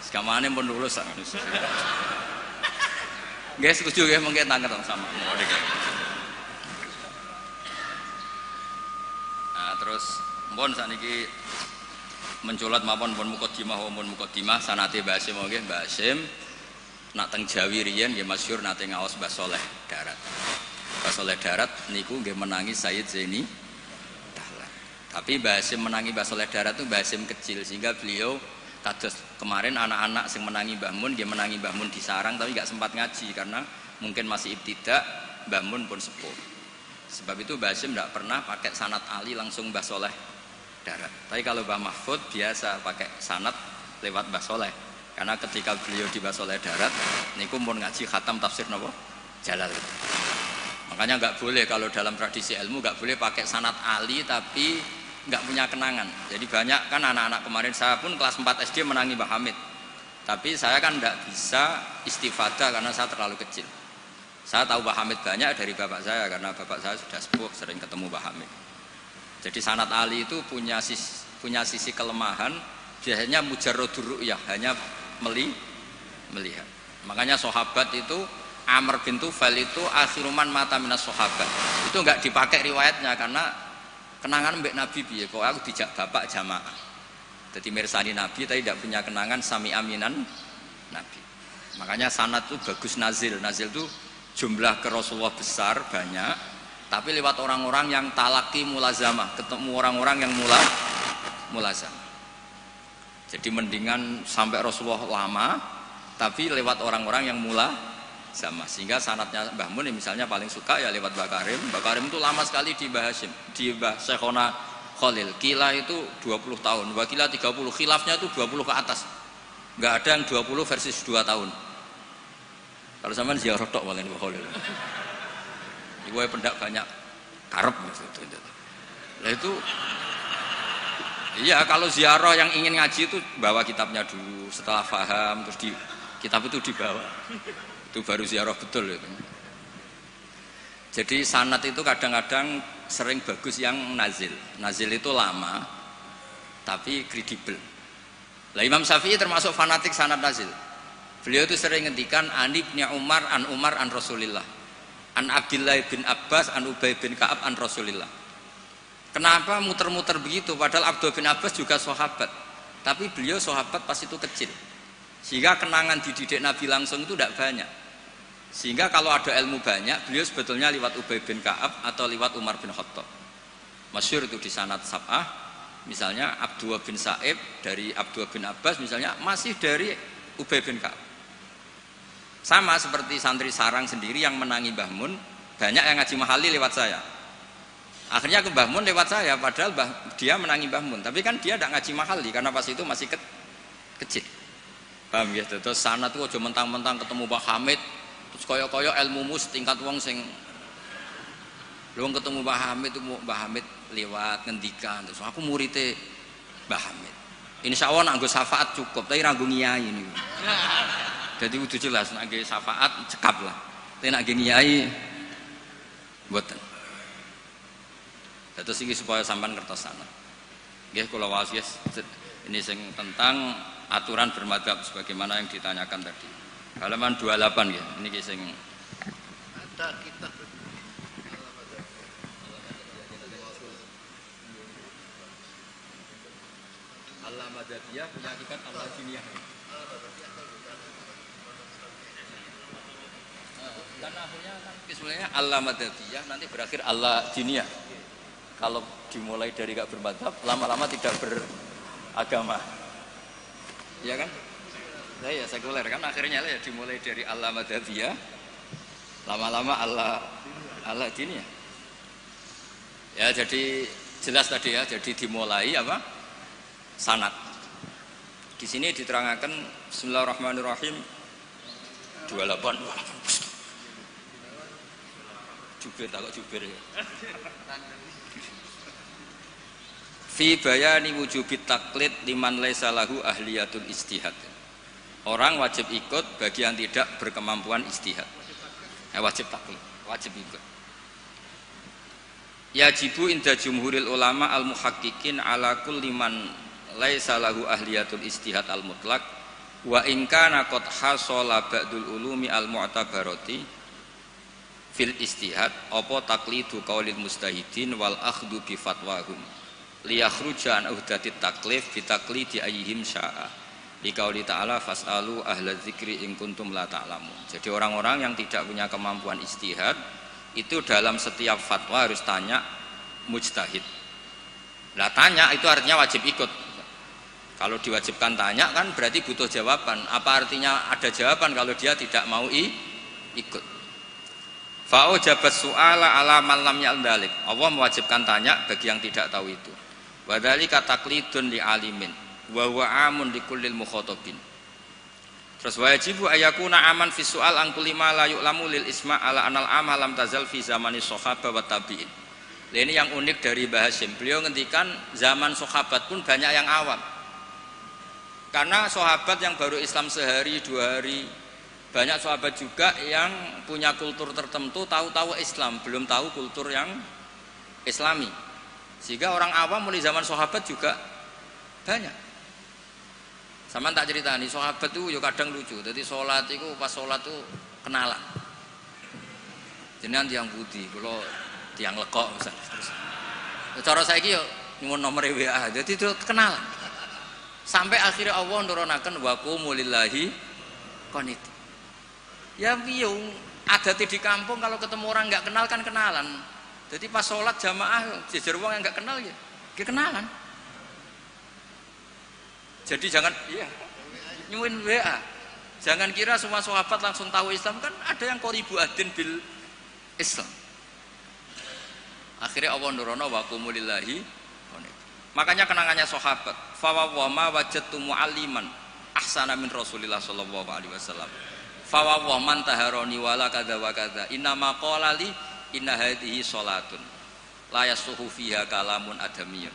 Sekamane pun lulus. Nggih setuju nggih mungkin tangklet sama. Terus mpun sakniki menculat mawon pun mukadimah wonten mukadimah sanate Mbah Hasyim nggih Mbah Hasyim nak teng Jawi riyen nggih masyhur nate ngaos Mbah Saleh Darat. Mbah Saleh Darat niku nggih menangi Sayyid Zaini Dahlan. Tapi Mbah Hasyim menangi Mbah Saleh Darat itu Mbah Hasyim kecil sehingga beliau kados kemarin anak-anak sing menangi Mbah Mun nggih menangi Mbah Mun di sarang tapi enggak sempat ngaji karena mungkin masih ibtidak, Mbah Mun pun sepuh. Sebab itu Mbah Hasyim tidak pernah pakai sanad Ali langsung Mbah Saleh Darat. Tapi kalau Mbah Mahfud biasa pakai sanad lewat Mbah Saleh. Karena ketika beliau di Mbah Saleh Darat, niku pun ngaji khatam tafsir napa? Jalal. Makanya nggak boleh kalau dalam tradisi ilmu nggak boleh pakai sanad Ali tapi nggak punya kenangan. Jadi banyak kan anak-anak kemarin saya pun kelas 4 SD menangi Mbah Hamid. Tapi saya kan nggak bisa istifadah karena saya terlalu kecil. Saya tahu Mbah Hamid banyak dari bapak saya karena bapak saya sudah sepuh, sering ketemu Mbah Hamid. Jadi sanad Ali itu punya sisi kelemahan, biasanya mujarradur ru'yah, hanya melihat. Makanya sahabat itu Amr bin Tufail itu akhiruman mata minas sahabat. Itu enggak dipakai riwayatnya karena kenangan mbek Nabi piye kok aku dijak bapak jamaah. Jadi mirsani Nabi tapi tidak punya kenangan sami aminan Nabi. Makanya sanad itu bagus nazil. Nazil itu jumlah ke Rasulullah besar banyak, tapi lewat orang-orang yang talaki mulazamah, ketemu orang-orang yang mulazamah. Jadi mendingan sampai Rasulullah lama, tapi lewat orang-orang yang mulazamah. Sehingga sanadnya Mbah Mun misalnya paling suka ya lewat Mbah Karim. Mbah Karim itu lama sekali di Mbah Hasyim, di Mbah Syekhona Khalil. Kila itu 20 tahun, Mbah Kila 30, khilafnya itu 20 ke atas. Enggak ada yang 20 versus 2 tahun. Kalau sampean ziarah tok malah Mbah Khalil. Iku pendak banyak karep gitu. Lah itu iya kalau ziarah yang ingin ngaji itu bawa kitabnya dulu, setelah paham terus kitab itu dibawa. Itu baru ziarah betul itu. Jadi sanad itu kadang-kadang sering bagus yang nazil. Nazil itu lama tapi kredibel. Lah Imam Syafi'i termasuk fanatik sanad nazil. Beliau itu sering ngendikan an Ibnu Umar an Rasulillah, an Abdullah bin Abbas an Ubay bin Ka'ab an Rasulillah. Kenapa muter-muter begitu? Padahal Abdullah bin Abbas juga sahabat, tapi beliau sahabat pas itu kecil, sehingga kenangan dididik Nabi langsung itu tidak banyak. Sehingga kalau ada ilmu banyak, beliau sebetulnya lewat Ubay bin Ka'ab atau lewat Umar bin Khattab. Masyhur itu di sanad sab'ah, misalnya Abdullah bin Sa'ib dari Abdullah bin Abbas, misalnya masih dari Ubay bin Ka'ab. Sama seperti santri sarang sendiri yang menangi Mbah Mun, banyak yang ngaji mahali lewat saya. Akhirnya ke Mbah Mun lewat saya, padahal dia menangi Mbah Mun. Tapi kan dia tidak ngaji mahali karena pas itu masih kecil. Paham ya? Terus sana tuh aja mentang-mentang ketemu Mbah Hamid, terus koyo-koyo ilmumu setingkat wong sing lu ketemu Mbah Hamid itu Mbah Hamid lewat ngendikan terus aku muridnya Mbah Hamid. Insya Allah nak nggo syafaat cukup, tapi ra nggo ngiyai niku. Jadi kudu jelas nak nggo syafaat cekap lah. Tapi nak nggo ngiyai mboten. Terus ini supaya sampean kertas sana. Nggih kula wasiat ini sing tentang aturan bermadzhab sebagaimana yang ditanyakan tadi. Halaman 28 nggih. Niki sing ada kitab Al-Madadiyah punya kitab Al-Jiniyah. Dan akhirnya kan sebenarnya Al-Madadiyah nanti berakhir Al-Jiniyah. Kalau dimulai dari gak bermadzhab, lama-lama tidak beragama, ya kan? Nah, ya sekuler kan akhirnya ya dimulai dari Allah Madhafiyah, lama-lama Allah Diniyah. Ya jadi jelas tadi ya, jadi dimulai apa? Sanad. Di sini diterangkan Bismillahirrahmanirrahim 28. Jubir takut jubir ya. Fi bayani wujubit taklid liman laisa lahu ahliyatul istihad. Orang wajib ikut bagi yang tidak berkemampuan istihad. Wajib taklid, wajib ikut. Yajibu inda jumhuril ulama al muhaqqiqin ala kulli man laisa lahu ahliyatul istihad al mutlaq wa in kana qad hasala ba'dul ulumi al mu'tabarati fil istihad apa taklidu qaulil mustahidin wal akhdhu bi fatwahum liyakhruja an uhdatit taklif bi taklidi ayyihim syaa liqauli ta'ala fasalu ahla dzikri in kuntum la ta'lamun. Jadi orang-orang yang tidak punya kemampuan istihad itu dalam setiap fatwa harus tanya mujtahid. Lah tanya itu artinya wajib ikut. Kalau diwajibkan tanya kan berarti butuh jawaban. Apa artinya ada jawaban kalau dia tidak mau ikut? Fa'u jabat su'ala ala man lam ya'dalik. Allah mewajibkan tanya bagi yang tidak tahu itu. Wadhalika taqlidun li alimin wa huwa amun li kullil mukhatabin. Terus wajibu ayakuna aman fi su'al an kulli ma la yu'lamu lil isma' ala anal ama lam tazal fi zamani sahabah wa tabi'in. Ini yang unik dari Mbah Hasyim. Beliau ngendikan zaman sahabat pun banyak yang awam. Karena sahabat yang baru Islam sehari dua hari, banyak sahabat juga yang punya kultur tertentu, tahu-tahu Islam, belum tahu kultur yang Islami. Sehingga orang awam mulai zaman sahabat juga banyak. Sama tak cerita nih, sahabat itu ya kadang lucu. Jadi sholat itu pas sholat itu kenalan. Jenengan tiang putih, kalau tiang lekok misalnya. Terus, cara saya yo nyuwun nomor WA, jadi itu kenalan. Sampai akhirnya Allah nurunaken wa qumu lillahi qanit. Ya piye ada di kampung kalau ketemu orang nggak kenal kan kenalan. Jadi pas sholat jamaah jejer wong yang nggak kenal ya kenalan. Jadi jangan nyuwun WA. Jangan kira semua sahabat langsung tahu Islam, kan ada yang qoribu adin bil Islam. Akhirnya Allah nurono wa qumu lillahi. Makanya kenangannya sahabat, fa wa ma wajadtu mualliman ahsana min Rasulillah sallallahu alaihi wasallam. Fa wa man taharani wala kadza wa kadza. Inna ma qala li inna hadhihi salatun la yasuhu fiha kalamun adamiyun.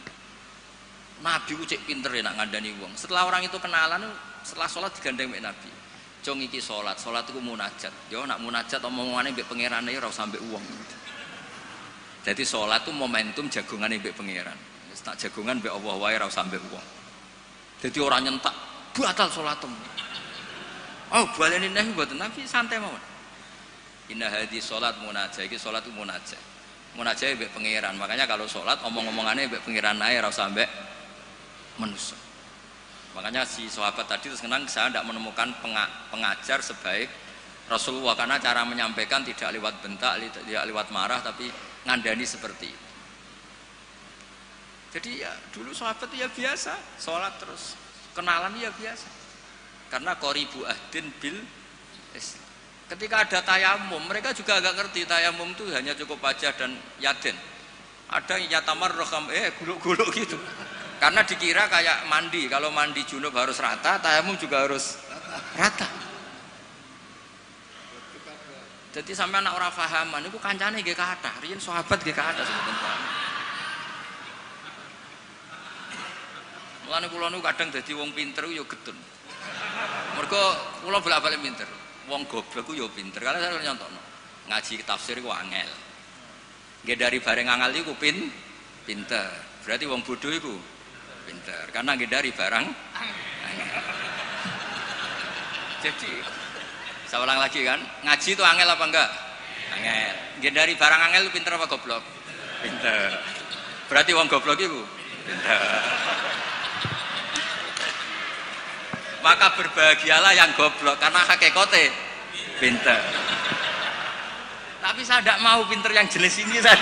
Nabi ku cek pinter ya nak ngandani wong. Setelah orang itu kenalan, setelah sholat digandeng mbek Nabi. Jong iki sholat iku munajat. Yo nak munajat omongane mbek pangerane ora usah mbek wong. Jadi sholat itu momentum jagongane mbek pangeran. Wis tak jagongan mbek Allah wae ora usah mbek wong. Jadi orang nyentak batal sholatem. Oh, baleni nek mboten Nabi santai mawon. Inna hadhi sholat munajat, iki sholat itu munajat. Munajat mbek pangeran. Makanya kalau sholat omong-omongane mbek pangeran ae ora usah mbek manusia. Makanya si sahabat tadi terus kenang, saya tidak menemukan pengajar sebaik Rasulullah, karena cara menyampaikan tidak lewat bentak, tidak lewat marah, tapi ngandani seperti itu. Jadi ya dulu sahabat itu ya biasa, sholat terus kenalan ya biasa. Karena qoribu ahdin bil Islam. Ketika ada tayamum, mereka juga agak ngerti tayamum itu hanya cukup wajah dan yaden. Ada yang yatamarraham guluk-guluk gitu. Karena dikira kayak mandi, kalau mandi junub harus rata, tayamum juga harus rata. Jadi sampai anak orang fahaman, itu kancane nggih kathah, riyen sahabat nggih kathah sebetulnya. Mulane kula niku kadang dadi wong pinter yo getun. Mergo kula bolak-balik pinter. Wong goblok ku yo pinter. Karena saya nyontokno. Ngaji tafsir ku angel. Nggih dari bareng angel iku pinter. Berarti wong bodoh iku pinter. Karena nggih dari barang angel. Jadi saya ulang lagi kan, ngaji itu angel apa enggak? Angel. Nggih dari barang angel lu pinter apa goblok? Pinter. Berarti wong goblok iku pinter. Maka berbahagialah yang goblok karena hakikate pinter. Tapi saya tidak mau pinter yang jenis ini saya.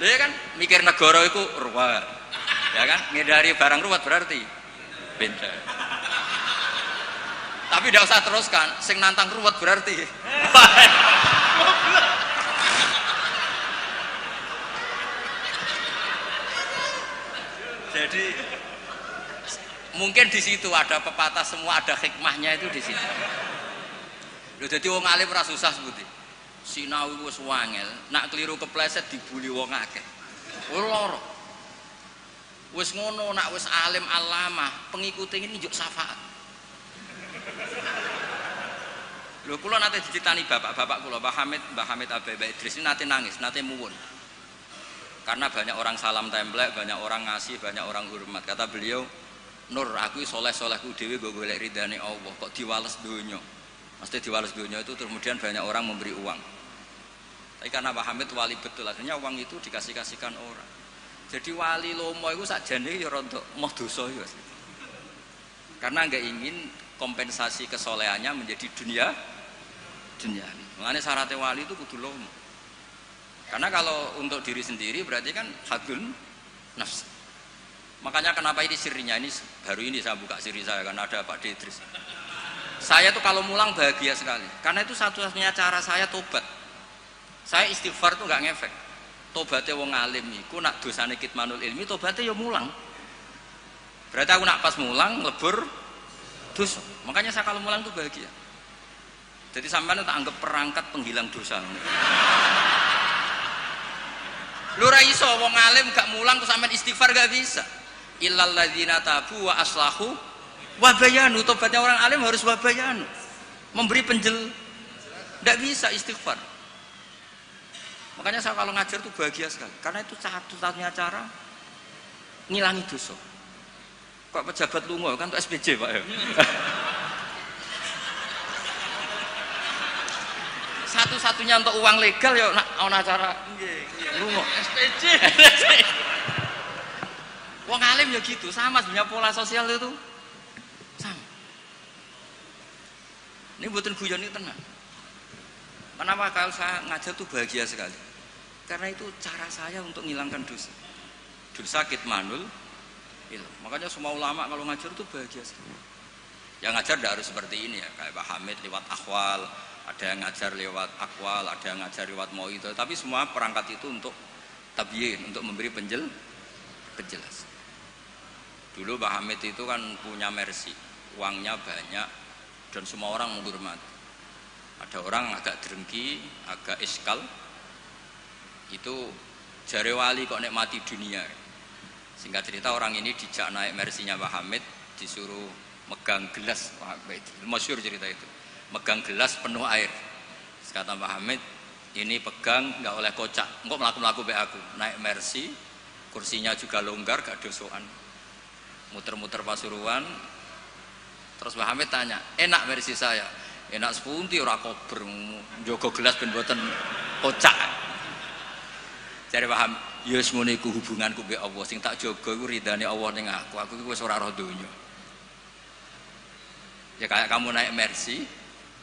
Dia kan mikir negara itu ruwet, ya kan? Ngindari barang ruwet berarti pinter. Tapi tidak usah teruskan, sing nantang ruwet berarti. Jadi mungkin di situ ada pepatah semua ada hikmahnya itu di situ. Lho dadi wong alim ora susah sebuti. Sinau wis wangel, nak keliru kepleset dibuli wong akeh. Ora. Wis ngono nak wis alim alamah, pengikute ini njuk syafaat. Lho kula nate dicitani bapak-bapak kula, Mbah Hamid Abai Idris ini nate nangis, nate muwun. Karena banyak orang salam templek, banyak orang ngasih, banyak orang hormat. Kata beliau, Nur, aku soleh-solehku dewe gue golek ridane Allah, kok diwales donya. Mesti diwales donya itu kemudian banyak orang memberi uang. Tapi karena Pak Hamid wali betul, akhirnya uang itu dikasih-kasihkan orang. Jadi wali lomo itu sakjane ya rada moh dosa ya. Karena enggak ingin kompensasi kesolehannya menjadi dunia. Makanya syaratnya wali itu kudu lomo. Karena kalau untuk diri sendiri berarti kan hadun nafs. Makanya kenapa ini sirinya, ini baru ini saya buka siri saya karena ada Pak Idris. Saya tuh kalau mulang bahagia sekali. Karena itu satu-satunya cara saya tobat. Saya istighfar tuh nggak ngefek. Tobatnya wong alim iku nak dosane kitmanul ilmi, tobatnya ya mulang. Berarti aku nak pas mulang lebur dosa. Makanya saya kalau mulang tuh bahagia. Jadi sampean tak anggap perangkat penghilang dosa. Lu ra iso wong alim gak mulang terus sampean istighfar gak bisa. Illal ladzina tabu wa aslahu wa bayanu. Tobatnya orang alim harus wa bayanu. Memberi ndak bisa istighfar. Makanya saya kalau ngajar tuh bahagia sekali. Karena itu satu-satunya cara ngilangi dosa. Kok pejabat lunga kan tuh SPJ Pak ya. Satu-satunya untuk uang legal ya ana cara lunga SPJ. Wong alim ya gitu, sama sebenarnya pola sosial itu sama. Ini buatan guyon ini tenang. Kenapa kalau saya ngajar tuh bahagia sekali? Karena itu cara saya untuk menghilangkan dosa. Dosa kitmanul ilm. Makanya semua ulama kalau ngajar tuh bahagia sekali. Yang ngajar tidak harus seperti ini ya, kayak Pak Hamid lewat akhwal, ada yang ngajar lewat akwal, ada yang ngajar lewat mauidhah, tapi semua perangkat itu untuk tabyin, untuk memberi penjelasan. Dulu Pak Hamid itu kan punya mercy, uangnya banyak dan semua orang menghormati. Ada orang agak drengki, agak iskal, itu jare wali kok nikmati dunia. Singkat cerita orang ini dijak naik mercy-nya Pak Hamid, disuruh megang gelas, masyhur cerita itu. Megang gelas penuh air. Kata Pak Hamid, ini pegang nggak oleh kocak. Engkau melaku be aku. Naik mercy, kursinya juga longgar, gak dosoan. Muter-muter Pasuruan. Terus Pak Hamid tanya, enak mercy saya? Enak sepunti ora kober, njogo gelas ben mboten kocak. Jare Pak Hamid, ya wis ngene iku hubunganku mbek Allah, sing tak jaga iku ridane Allah ning aku. Aku iku wis ora roh donya. Ya kayak kamu naik mercy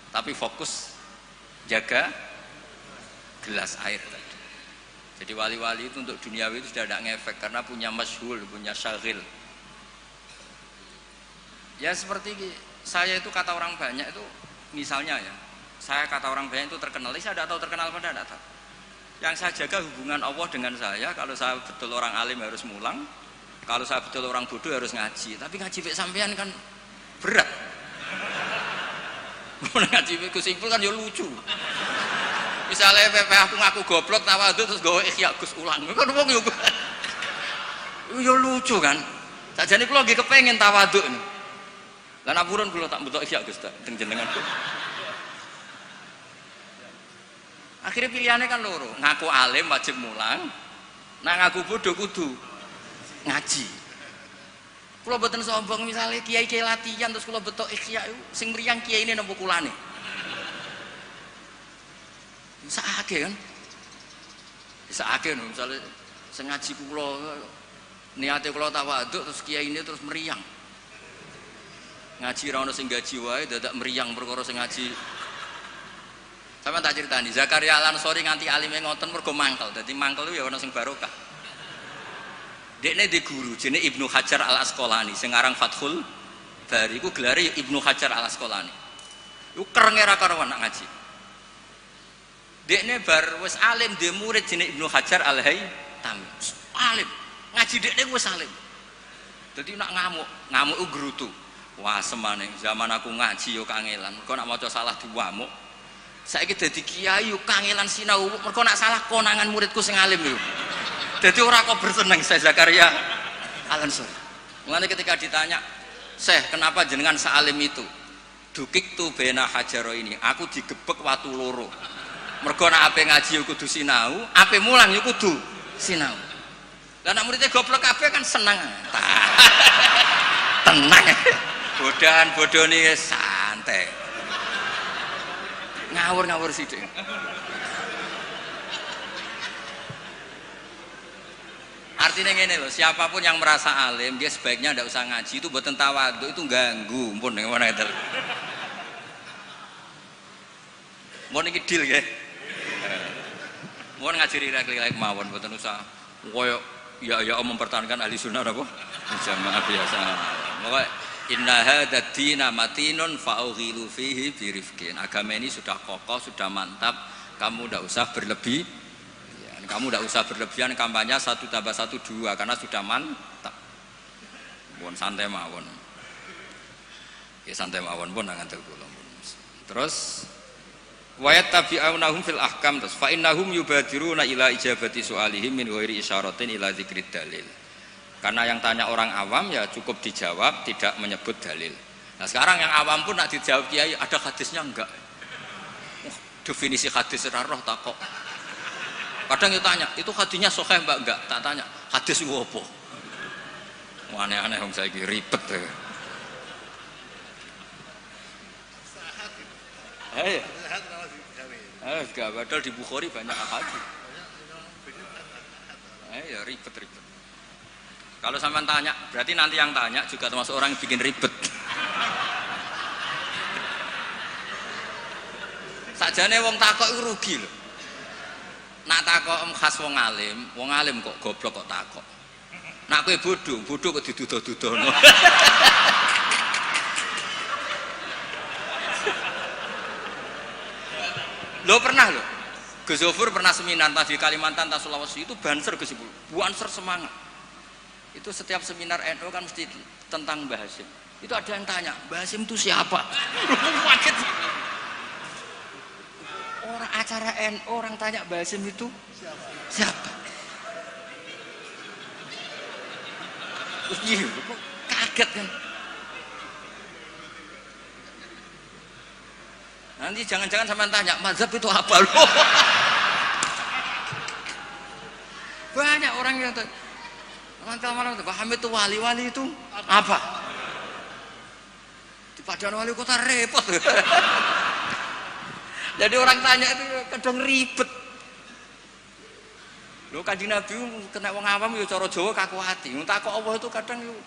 tapi fokus jaga gelas air tadi. Jadi wali-wali itu untuk duniawi itu sudah tidak ngefek karena punya masyhul, punya syaghil. Ya seperti saya itu kata orang banyak itu misalnya ya, saya kata orang banyak itu terkenal, saya tidak tahu terkenal pada tidak tahu. Yang saya jaga hubungan Allah dengan saya. Kalau saya betul orang alim harus mulang, kalau saya betul orang bodoh harus ngaji. Tapi ngaji pek sampean kan berat. Ngaji pek Gus Ipul kan ya lucu. Misalnya PP aku ngaku goblok tawadhu terus gawe ikhya Gus ulang. Kan wong yo lucu kan. Sajane kula nggih kepengin tawadhu. Lah napurun kula tak mbutuh ikhya Gus tak teng jenengan. Akhirnya pilihannya kan loro, ngaku alim wajib mulang, nah ngaku bodoh kudu ngaji. Kalau mboten sombong misalnya kiai latihan terus kalau betul ikhya sing mriyang kiai ini nampa kulane. Sakake kan? Sakake misalnya sing ngaji kula niate kula tawadhu terus kiai ini terus mriyang. Ngaji ra ono sing gaji wae dadak mriyang perkara sing ngaji. Sampeyan tak critani, Zakaria Al-Ansori nganti alime ngoten mergo mangkel. Dadi mangkel itu ya ana sing barokah. Dekne di guru jenenge Ibnu Hajar Al-Asqalani sing aran Fathul Bari iku gelare Ibnu Hajar Al-Asqalani. Iku kerenge ra karuan nak ngaji. Dekne bar wis alim dhe murid jenenge Ibnu Hajar Al-Haytami. Alim. Ngaji dekne wis alim. Dadi nak ngamuk iku grutu. Wah semane zaman aku ngaji yo kangelan. Kok nak maca salah diwamuk. Saiki dadi kiai yo kangelan sinau mergo nak salah konangan muridku sing alim yo. Dadi ora kok berseneng saya Zakaria Al-Ansori. Mulane ketika ditanya, "Syekh, kenapa jenengan sealim itu?" Dukik tu bena hajaro ini, aku digebek watu loro. Mergo nak ape ngaji yo kudu sinau, ape mulang yo kudu sinau. Lah nak muridnya goblok kabeh kan seneng. Tenang. Bodohan-bodoni santai. Ngawur sithik. Artinya ngene loh, siapapun yang merasa alim dia sebaiknya tidak usah ngaji, itu buatan tawadhu, itu ganggu. Mpun ngene itu. Mun iki deal nggih. Mun ngaji rilek-rilek mawon mboten usah koyo ya mempertahankan ahli sunnah apa? Jamaah biasa. Pokoke inna hadzal dina matinun fa'ughilu fihi birifqin. Agama ini sudah kokoh, sudah mantap. Kamu tidak usah berlebihan. Kamu tidak usah berlebihan kampanye 1 + 1 2 karena sudah mantap. Pun santai mawon. Ya santai mawon pun ngantel kula. Terus wa yattabi'unahum fil ahkam terus fa innahum yubadiruna ila ijabati su'alihim min ghairi isyaratin ila dzikrid dalil. Karena yang tanya orang awam ya cukup dijawab, tidak menyebut dalil. Nah sekarang yang awam pun nak dijawab kiai ada hadisnya enggak? Definisi hadis ora roh tak kok. Kadang itu tanya, itu hadisnya sahih mbak enggak? Tak tanya, hadis itu apa? Aneh-aneh wong saiki ribet ya. Iya. Enggak, padahal di Bukhari banyak hadis. Ya ribet. Kalau sampean tanya, berarti nanti yang tanya juga termasuk orang yang bikin ribet. Sakjane wong takok iku rugi lho. Nak takok khas wong alim kok goblok kok takok. Nak kowe bodoh kok diduduh-duduhno. Lho pernah lho. Gus Zofur pernah seminar di Kalimantan tas Sulawesi itu banser Gus Zofur. Banser semangat. Itu setiap seminar NU kan mesti tentang Mbah Hasyim. Itu ada yang tanya, Mbah Hasyim itu siapa? Orang acara NU orang tanya Mbah Hasyim itu siapa? Terus iya, kok kaget kan? Nanti jangan-jangan sama tanya, mazhab itu apa loh? Banyak orang yang malam itu paham itu wali itu apa? Di Padang wali kota repot. Jadi orang tanya itu kadang ribet. Lho Kanjeng Nabi kena wong awam ya cara Jawa kaku ati. Takok Allah itu kadang yo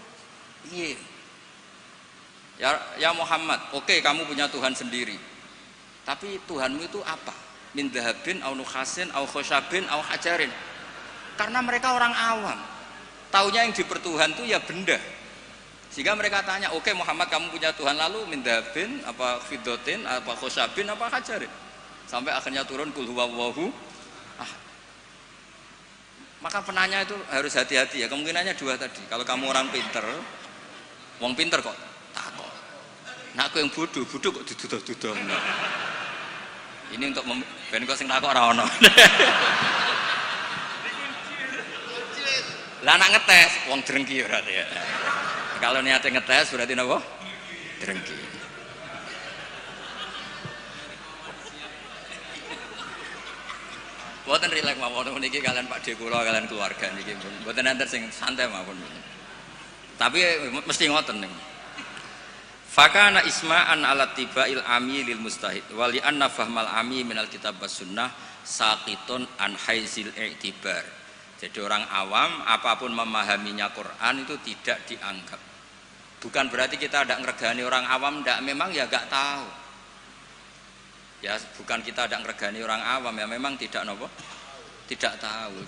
piye? Ya Muhammad, oke kamu punya Tuhan sendiri. Tapi Tuhanmu itu apa? Min dhahabin au nukhasin au khoshabin au hajarin. Karena mereka orang awam. Taunya yang dipertuhan itu ya benda. Sehingga mereka tanya, oke Muhammad kamu punya Tuhan lalu min dhahabin apa fiddatin apa khoshabin apa hajarin. Sampai akhirnya turun kul huwallahu. Maka penanya itu harus hati-hati ya. Kemungkinannya dua tadi. Kalau kamu orang pinter, wong pinter kok takok. Nah aku yang bodoh kok diduduh-duduh. Ini untuk ben kok sing takok ora ono. Lah nak ngetes wong drengki berarti ya. Kalau niatnya ngetes berarti napa? Drengki. Boten rileks mawon niki kalian Pak De kula kalian keluarga niki. Boten enten sing santai mawon. Tapi mesti ngoten niku. Fakana isma'an ala tibail ami lil mustahid wali anna fahmal ami minal kitab was sunnah saqitun an haizil i'tibar. Jadi orang awam apapun memahaminya Quran itu tidak dianggap. Bukan berarti kita tidak ngeregani orang awam, tidak, memang ya gak tahu. Ya bukan kita tidak ngeregani orang awam ya memang tidak nopo, tidak tahu.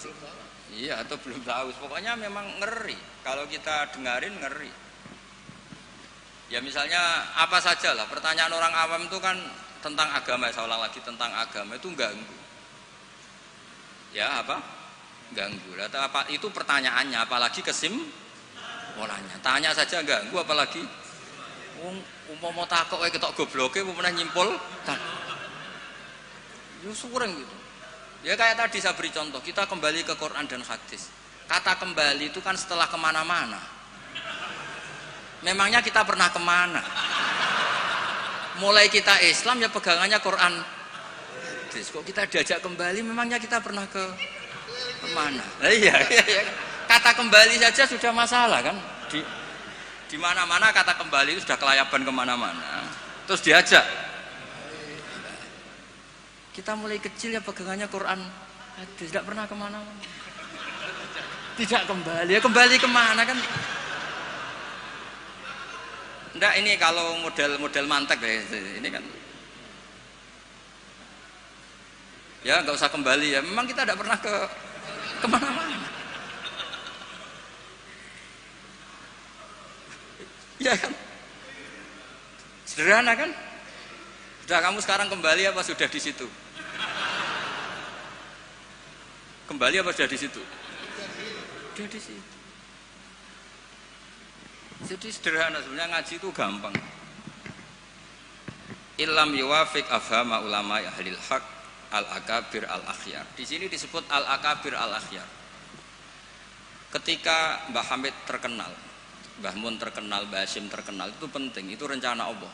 Iya atau belum tahu. Pokoknya memang ngeri. Kalau kita dengarin ngeri. Ya misalnya apa saja lah pertanyaan orang awam itu kan tentang agama, saya ulang lagi tentang agama itu ganggu. Ya apa? Ganggu. Atau apa itu pertanyaannya apalagi kesimpulannya. Tanya saja ganggu apalagi umpama takok kayak ketok gobloke umpama nyimpul kan. Ya sureng gitu. Ya kayak tadi saya beri contoh, kita kembali ke Quran dan hadis. Kata kembali itu kan setelah kemana-mana. Memangnya kita pernah kemana? Mulai kita Islam ya pegangannya Quran. Kok kita diajak kembali, memangnya kita pernah kemana? Iya. Kata kembali saja sudah masalah kan? Di mana-mana kata kembali itu sudah kelayaban kemana-mana. Terus diajak. Kita mulai kecil ya pegangannya Quran. Tidak pernah kemana-mana. Tidak kembali. Ya kembali kemana kan? Enggak, ini kalau model mantek ya, ini kan ya nggak usah kembali ya, memang kita tidak pernah kemana-mana ya kan, sederhana kan. Sudah kamu sekarang kembali apa sudah di situ? Kembali apa sudah di situ? Sudah di situ. Jadi sederhana, sebenarnya ngaji itu gampang. Illam yuwafiq afhama ulama ahlil haq al-akabir al-akhyar. Di sini disebut al-akabir al-akhyar. Ketika Mbah Hamid terkenal, Mbah Mun terkenal, Mbah Hasyim terkenal, itu penting, itu rencana Allah.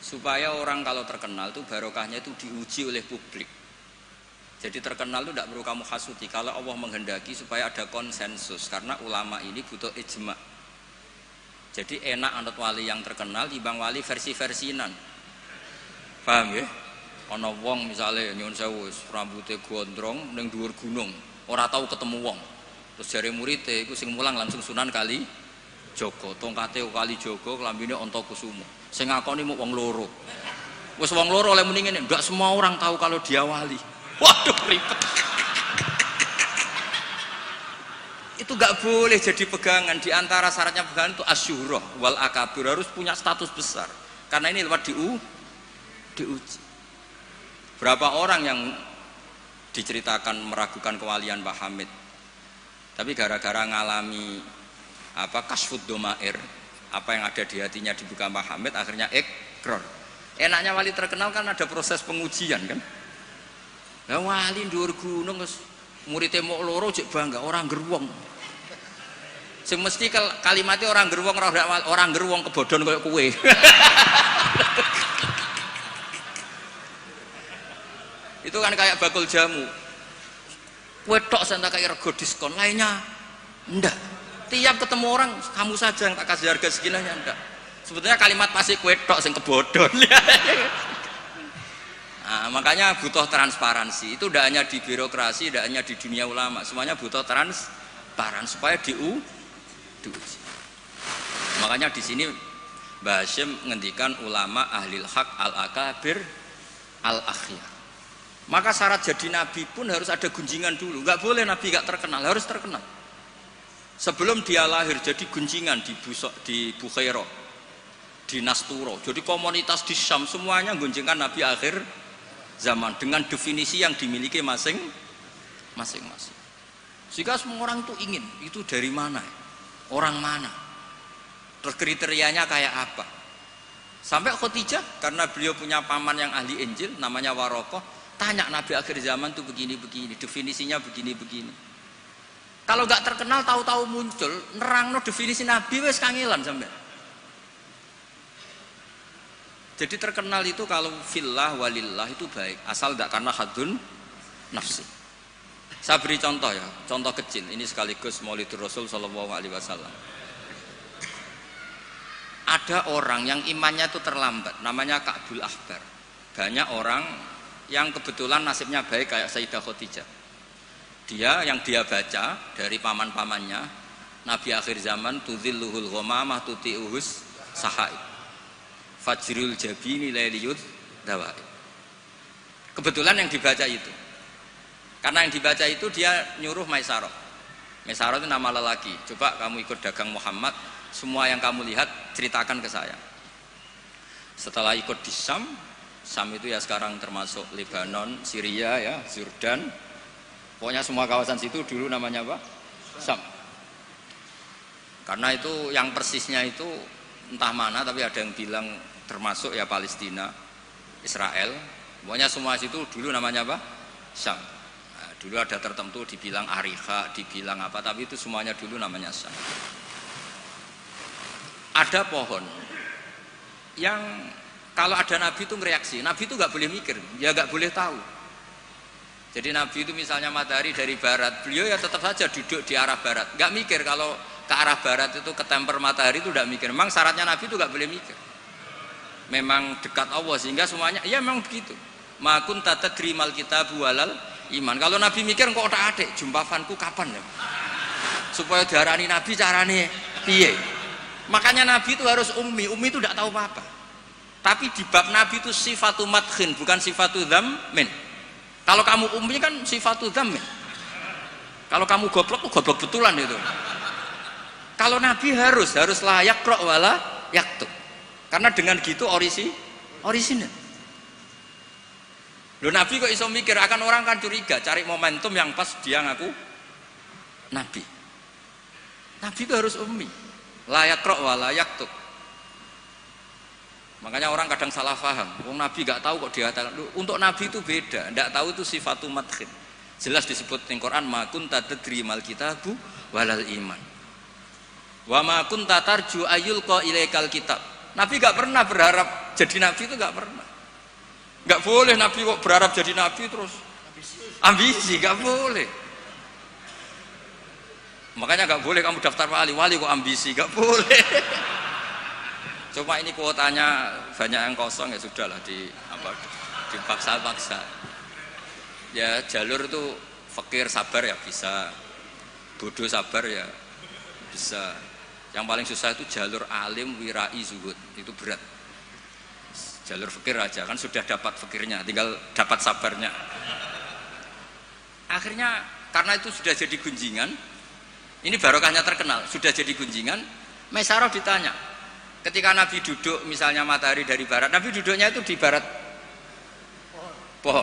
Supaya orang kalau terkenal itu barokahnya itu diuji oleh publik. Jadi terkenal itu tidak perlu kamu hasuti. Kalau Allah menghendaki supaya ada konsensus, karena ulama ini butuh ijma'. Jadi enak anut wali yang terkenal dibanding wali versi-versinan. Paham ya? Ana wong misale nyuwun sewu rambutnya gondrong ning dhuwur gunung, ora tahu ketemu wong. Terus jare muridé iku sing mulang langsung Sunan Kali Jaga, tongkate Kali Jaga, klambine Antakusuma. Sing ngakoni mung wong loro. Wis wong loro oleh muni ngene, enggak semua orang tahu kalau dia wali. Waduh ribet. Itu gak boleh jadi pegangan. Di antara syaratnya pegangan itu asyurah wal akabir, harus punya status besar karena ini lewat diuji. Berapa orang yang diceritakan meragukan kewalian Mbah Hamid, tapi gara-gara ngalami kasfud domair, apa yang ada di hatinya dibuka Mbah Hamid, akhirnya ikrar. Enaknya wali terkenal kan ada proses pengujian kan. Lah wali dhuwur gunung muridé mok loro jek bangga orang gerwong. Sing mesti kalimatnya orang gerwong orang gerwong kebodhon koyo kowe. Itu kan kayak bakul jamu. Kowe tok sing tak kaya rego diskon, lainnya ndak. Tiap ketemu orang kamu saja yang tak kasih harga seginanya ndak. Sebetulnya kalimat pasti kowe tok sing kebodhon. Nah, makanya butuh transparansi. Itu tidak hanya di birokrasi, tidak hanya di dunia ulama, semuanya butuh transparan supaya diuji. Makanya di sini Mbah Hasyim ngendikan ulama ahlil haq al-akabir al-akhyar. Maka syarat jadi nabi pun harus ada gunjingan dulu. Enggak boleh nabi enggak terkenal, harus terkenal. Sebelum dia lahir jadi gunjingan di Bukhairah, di Nasturo. Jadi komunitas di Syam semuanya gunjingkan nabi akhir zaman dengan definisi yang dimiliki masing-masing. Sehingga semua orang tuh ingin, itu dari mana? Orang mana? Terus kriterianya kayak apa? Sampai Khadijah karena beliau punya paman yang ahli Injil namanya Warokoh, tanya Nabi akhir zaman tuh begini-begini, definisinya begini-begini. Kalau nggak terkenal tahu-tahu muncul, nerangno definisi Nabi wes kangelan sampai. Jadi terkenal itu kalau fillah walillah itu baik, asal tidak karena hadun nafsi. Saya beri contoh ya, contoh kecil. Ini sekaligus Maulidur Rasul Shallallahu Alaihi Wasallam. Ada orang yang imannya itu terlambat, namanya Ka'bul Ahbar. Banyak orang yang kebetulan nasibnya baik kayak Sayyidah Khadijah. Yang dia baca dari paman-pamannya, Nabi akhir zaman tudzilluhul ghamamah tuti'uhus sahaib. Fajrul jabini lailiyud dawai. Kebetulan yang dibaca itu. Karena yang dibaca itu dia nyuruh Maisarah. Maisarah itu nama lelaki. Coba kamu ikut dagang Muhammad, semua yang kamu lihat ceritakan ke saya. Setelah ikut di Syam itu ya sekarang termasuk Lebanon, Syria ya, Jordan. Pokoknya semua kawasan situ dulu namanya apa? Syam. Karena itu yang persisnya itu entah mana, tapi ada yang bilang termasuk ya Palestina, Israel. Pokoknya semua situ dulu namanya apa? Syam. Nah, dulu ada tertentu dibilang Ariha, dibilang apa, tapi itu semuanya dulu namanya Syam. Ada pohon yang kalau ada Nabi itu mereaksi, Nabi itu nggak boleh mikir, ya nggak boleh tahu. Jadi Nabi itu misalnya matahari dari barat, beliau ya tetap saja duduk di arah barat, nggak mikir kalau ke arah barat itu ketemper matahari itu nggak mikir. Memang syaratnya Nabi itu nggak boleh mikir. Memang dekat Allah sehingga semuanya, ya memang begitu. Makun tata drimal kita bualal iman. Kalau Nabi mikir kok otak adik, jumpafanku kapan ya? Supaya diarani Nabi carane piye? Makanya Nabi itu harus ummi itu tidak tahu apa-apa. Tapi di bab Nabi itu sifatu madkhin, bukan sifatu dzammin. Kalau kamu ummi kan sifatu dzammin. Kalau kamu goblok betulan itu. Kalau Nabi harus layak yaqra wala yaktub. Karena dengan gitu orisinal. Loh Nabi kok iso mikir, akan orang kan curiga, cari momentum yang pas dia ngaku Nabi. Nabi itu harus ummi. Layak yaqra wa la yaktub. Makanya orang kadang salah paham. Wong Nabi enggak tahu kok dikatakan. Untuk Nabi itu beda, enggak tahu itu sifatu madkhin. Jelas disebut di Quran ma kunta tadri mal kitabu walal iman. Wa ma kunta tarju ayyulqa ilaikal kitab. Nabi enggak pernah berharap jadi nabi, itu enggak pernah. Enggak boleh Nabi kok berharap jadi nabi terus ambisi, enggak boleh. Makanya nggak boleh kamu daftar wali kok ambisi, nggak boleh. Cuma ini kuotanya banyak yang kosong ya sudahlah dipaksa-paksa. Ya jalur itu fakir sabar ya bisa, bodoh sabar ya bisa. Yang paling susah itu jalur alim wirai zuhud, itu berat. Jalur fakir aja kan sudah dapat fakirnya, tinggal dapat sabarnya. Akhirnya karena itu sudah jadi gunjingan. Ini barokahnya terkenal, sudah jadi gunjingan. Maisarah ditanya, ketika Nabi duduk misalnya matahari dari barat, Nabi duduknya itu di barat pohon.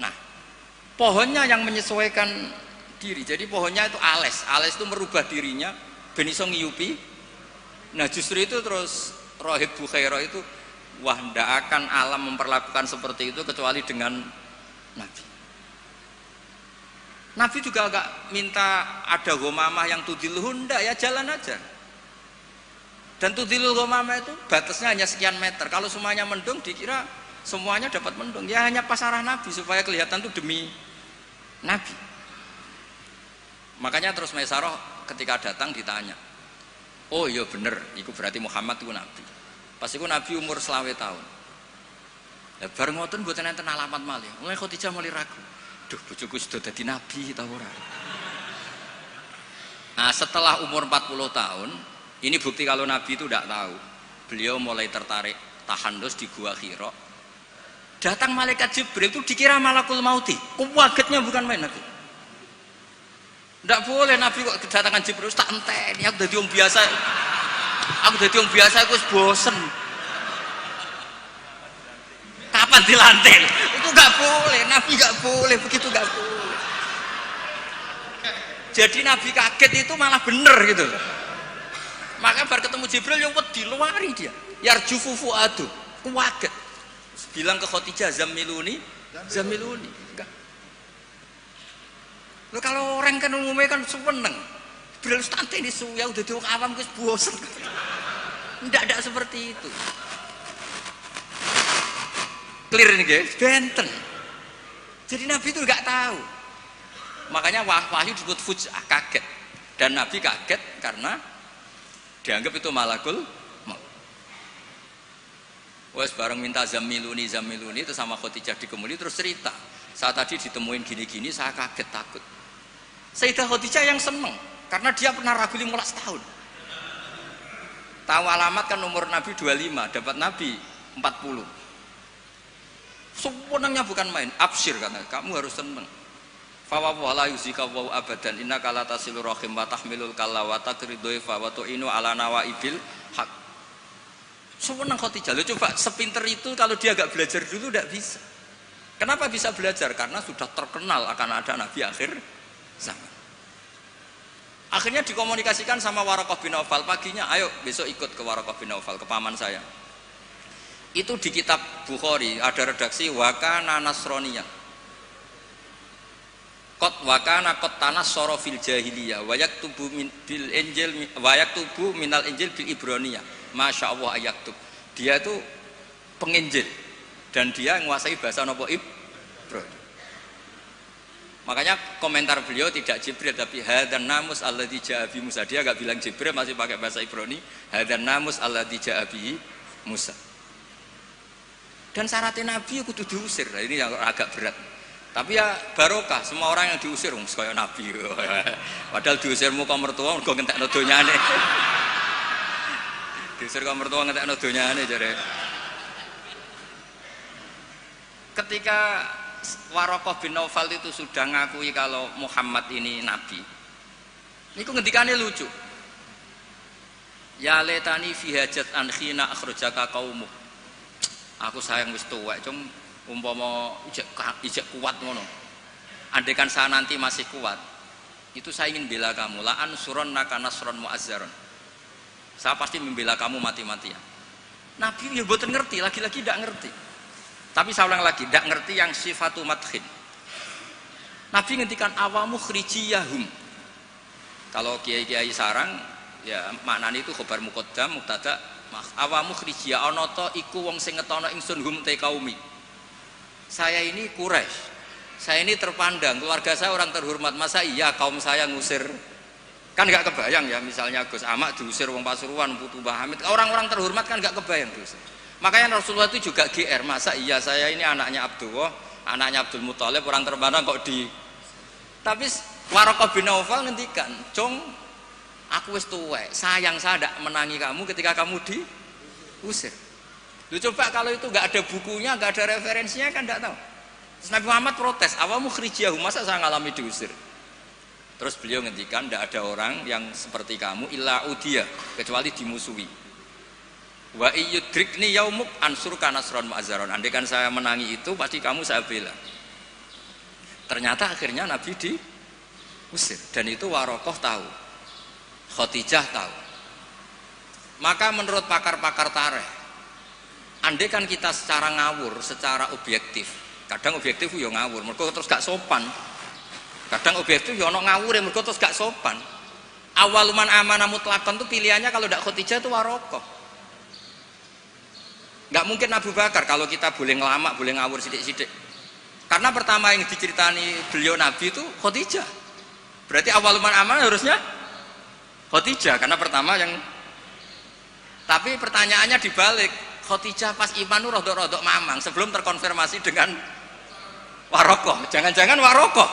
Nah, pohonnya yang menyesuaikan diri. Jadi pohonnya itu ales itu merubah dirinya ben iso ngiyupi. Nah, justru itu terus Rohib Bukhairah itu, wah ndak akan alam memperlakukan seperti itu kecuali dengan Nabi. Nabi juga agak minta ada ghamamah yang tudilluh, ndak ya jalan aja. Dan tudilul ghamamah itu batasnya hanya sekian meter. Kalau semuanya mendung dikira semuanya dapat mendung. Ya hanya pas arah Nabi supaya kelihatan itu demi Nabi. Makanya terus Maisarah ketika datang ditanya, oh iya bener, itu berarti Muhammad itu Nabi. Pas itu Nabi umur 20 tahun. Ya bareng ngoten mboten enten alamat malih. Mulai Khadijah mulai ragu. Duh, bojoku sudah jadi nabi ta ora. Nah, setelah umur 40 tahun, ini bukti kalau nabi itu tidak tahu. Beliau mulai tertarik tahandus di Gua Hira. Datang malaikat Jibril itu dikira malakul mauti. Kagetnya bukan main Nabi. Tidak boleh Nabi kok kedatangan Jibril tak enteni. Aku dadi wong biasa. Aku wis bosen. Kapan dilantik? Itu nggak boleh, Nabi nggak boleh begitu, nggak boleh. Jadi Nabi kaget itu malah bener gitu. Makanya baru ketemu Jibril yang wedi luari dia. Yarjufu fuadu, kuwaget. Bilang ke Khadijah zamiluni. Enggak. Loh, kalau orang kan umumnya kan seneng. Jibril santai di suya udah diwong awam wis bosen. Enggak seperti itu. Clear nih guys, benten. Jadi Nabi itu enggak tahu. Makanya wahyu disebut fuj'ah, kaget. Dan Nabi kaget karena dianggap itu malakul maut. Wes bareng minta zamiluni itu sama Khadijah dikemuli terus cerita. Saat tadi ditemuin gini-gini saya kaget takut. Sayyidah Khadijah yang seneng karena dia pernah ragu 15 tahun. Tahu alamat kan umur Nabi 25, dapat Nabi 40. Sebenarnya bukan main, absyir katanya, kamu harus seneng. Fawwala yuzika wa abadan innaka la tasilur rahim wa tahmilul kalla wa takridhoifa wa tu'inu ala nawaibil haq. Sewenang Khadijah. Lo coba sepinter itu kalau dia agak belajar dulu tidak bisa. Kenapa bisa belajar? Karena sudah terkenal akan ada nabi akhir zaman. Akhirnya dikomunikasikan sama Waraqah bin Naufal, paginya ayo besok ikut ke Waraqah bin Naufal, ke paman saya. Itu di kitab Bukhari ada redaksi wakana nasroniyah. Qad wakana qad tanassara fil jahiliyah wa yaktubu bil injil wa yaktubu minal injil bil ibroniyah. Masyaallah ayaktub. Dia itu penginjil dan dia menguasai bahasa nopo Ibrani. Makanya komentar beliau tidak Jibril tapi hadan namus alladzi ja'a bi Musa. Dia enggak bilang Jibril, masih pakai bahasa Ibrani. Hadan namus alladzi ja'a bi Musa. Dan syaratnya Nabi kudu diusir. Nah, ini yang agak berat. Tapi ya barokah, semua orang yang diusir kaya Nabi. Padahal diusirmu kok mertua mergo ngentekno donyane. Diusir kok mertua ngentekno donyane jare. Ketika Waraqah bin Naufal itu sudah ngakui kalau Muhammad ini nabi. Niku ngendikane lucu. Ya letani fi hajat an khina akhrajaka qaumuk. Aku sayang wis tuwek, cung umpama ijek kuat ngono. Andaikan saya nanti masih kuat, itu saya ingin bela kamu. La ansuron naka nasron muazzaron. Saya pasti membela kamu mati-matian. Nabi ya mboten ngerti, lagi-lagi tidak ngerti. Tapi saya ulang lagi, tidak ngerti yang sifatu madkhin. Nabi ngendikan awamu khrijiyahum. Kalau kiai-kiai sarang ya maknane itu khabar muqaddam mubtada awamu khrijiyah ana ta iku wong sing ngetono ingsun hum te kaumi. Saya ini Quraisy, saya ini terpandang, keluarga saya orang terhormat, masa iya kaum saya ngusir? Kan nggak kebayang ya, misalnya Gus Ahmad diusir wong Pasuruan, Putu Mbah Hamid, orang-orang terhormat kan nggak kebayang diusir. Makanya Rasulullah itu juga GR, masa iya saya ini anaknya Abdullah, anaknya Abdul Muthalib, orang terpandang kok di. Tapi Waraqah bin Naufal ngendikan, "Cung, aku wis tuwek, sayang saya tidak menangi kamu ketika kamu diusir." Lu coba kalau itu nggak ada bukunya, nggak ada referensinya kan nggak tahu. Terus Nabi Muhammad protes, awamu khrijiyahum, masa saya ngalami diusir. Terus beliau ngendikan, tidak ada orang yang seperti kamu illa udiya, kecuali dimusuhi. Wa iyyudrikni yaumuk ansurka nasron mu'azzaron. Andaikan saya menangi itu, pasti kamu saya bela. Ternyata akhirnya Nabi diusir, dan itu Waraqah tahu, Khadijah tahu. Maka menurut pakar-pakar tarikh, andaikan kita secara ngawur, secara objektif, kadang objektif yo ngawur, mergo terus gak sopan. Kadang objektif yo ono ngawur, mergo terus gak sopan. Awaluman amanah mutlaqan tuh pilihannya kalau ndak Khadijah itu Waraqah. Gak mungkin Abu Bakar kalau kita boleh ngelamak, boleh ngawur sidik-sidik. Karena pertama yang diceritani beliau Nabi itu Khadijah. Berarti awaluman amanah harusnya Khadijah karena pertama yang. Tapi pertanyaannya dibalik. Khadijah pas iman itu rodok-rodok mamang sebelum terkonfirmasi dengan Waraqah. Jangan-jangan Waraqah.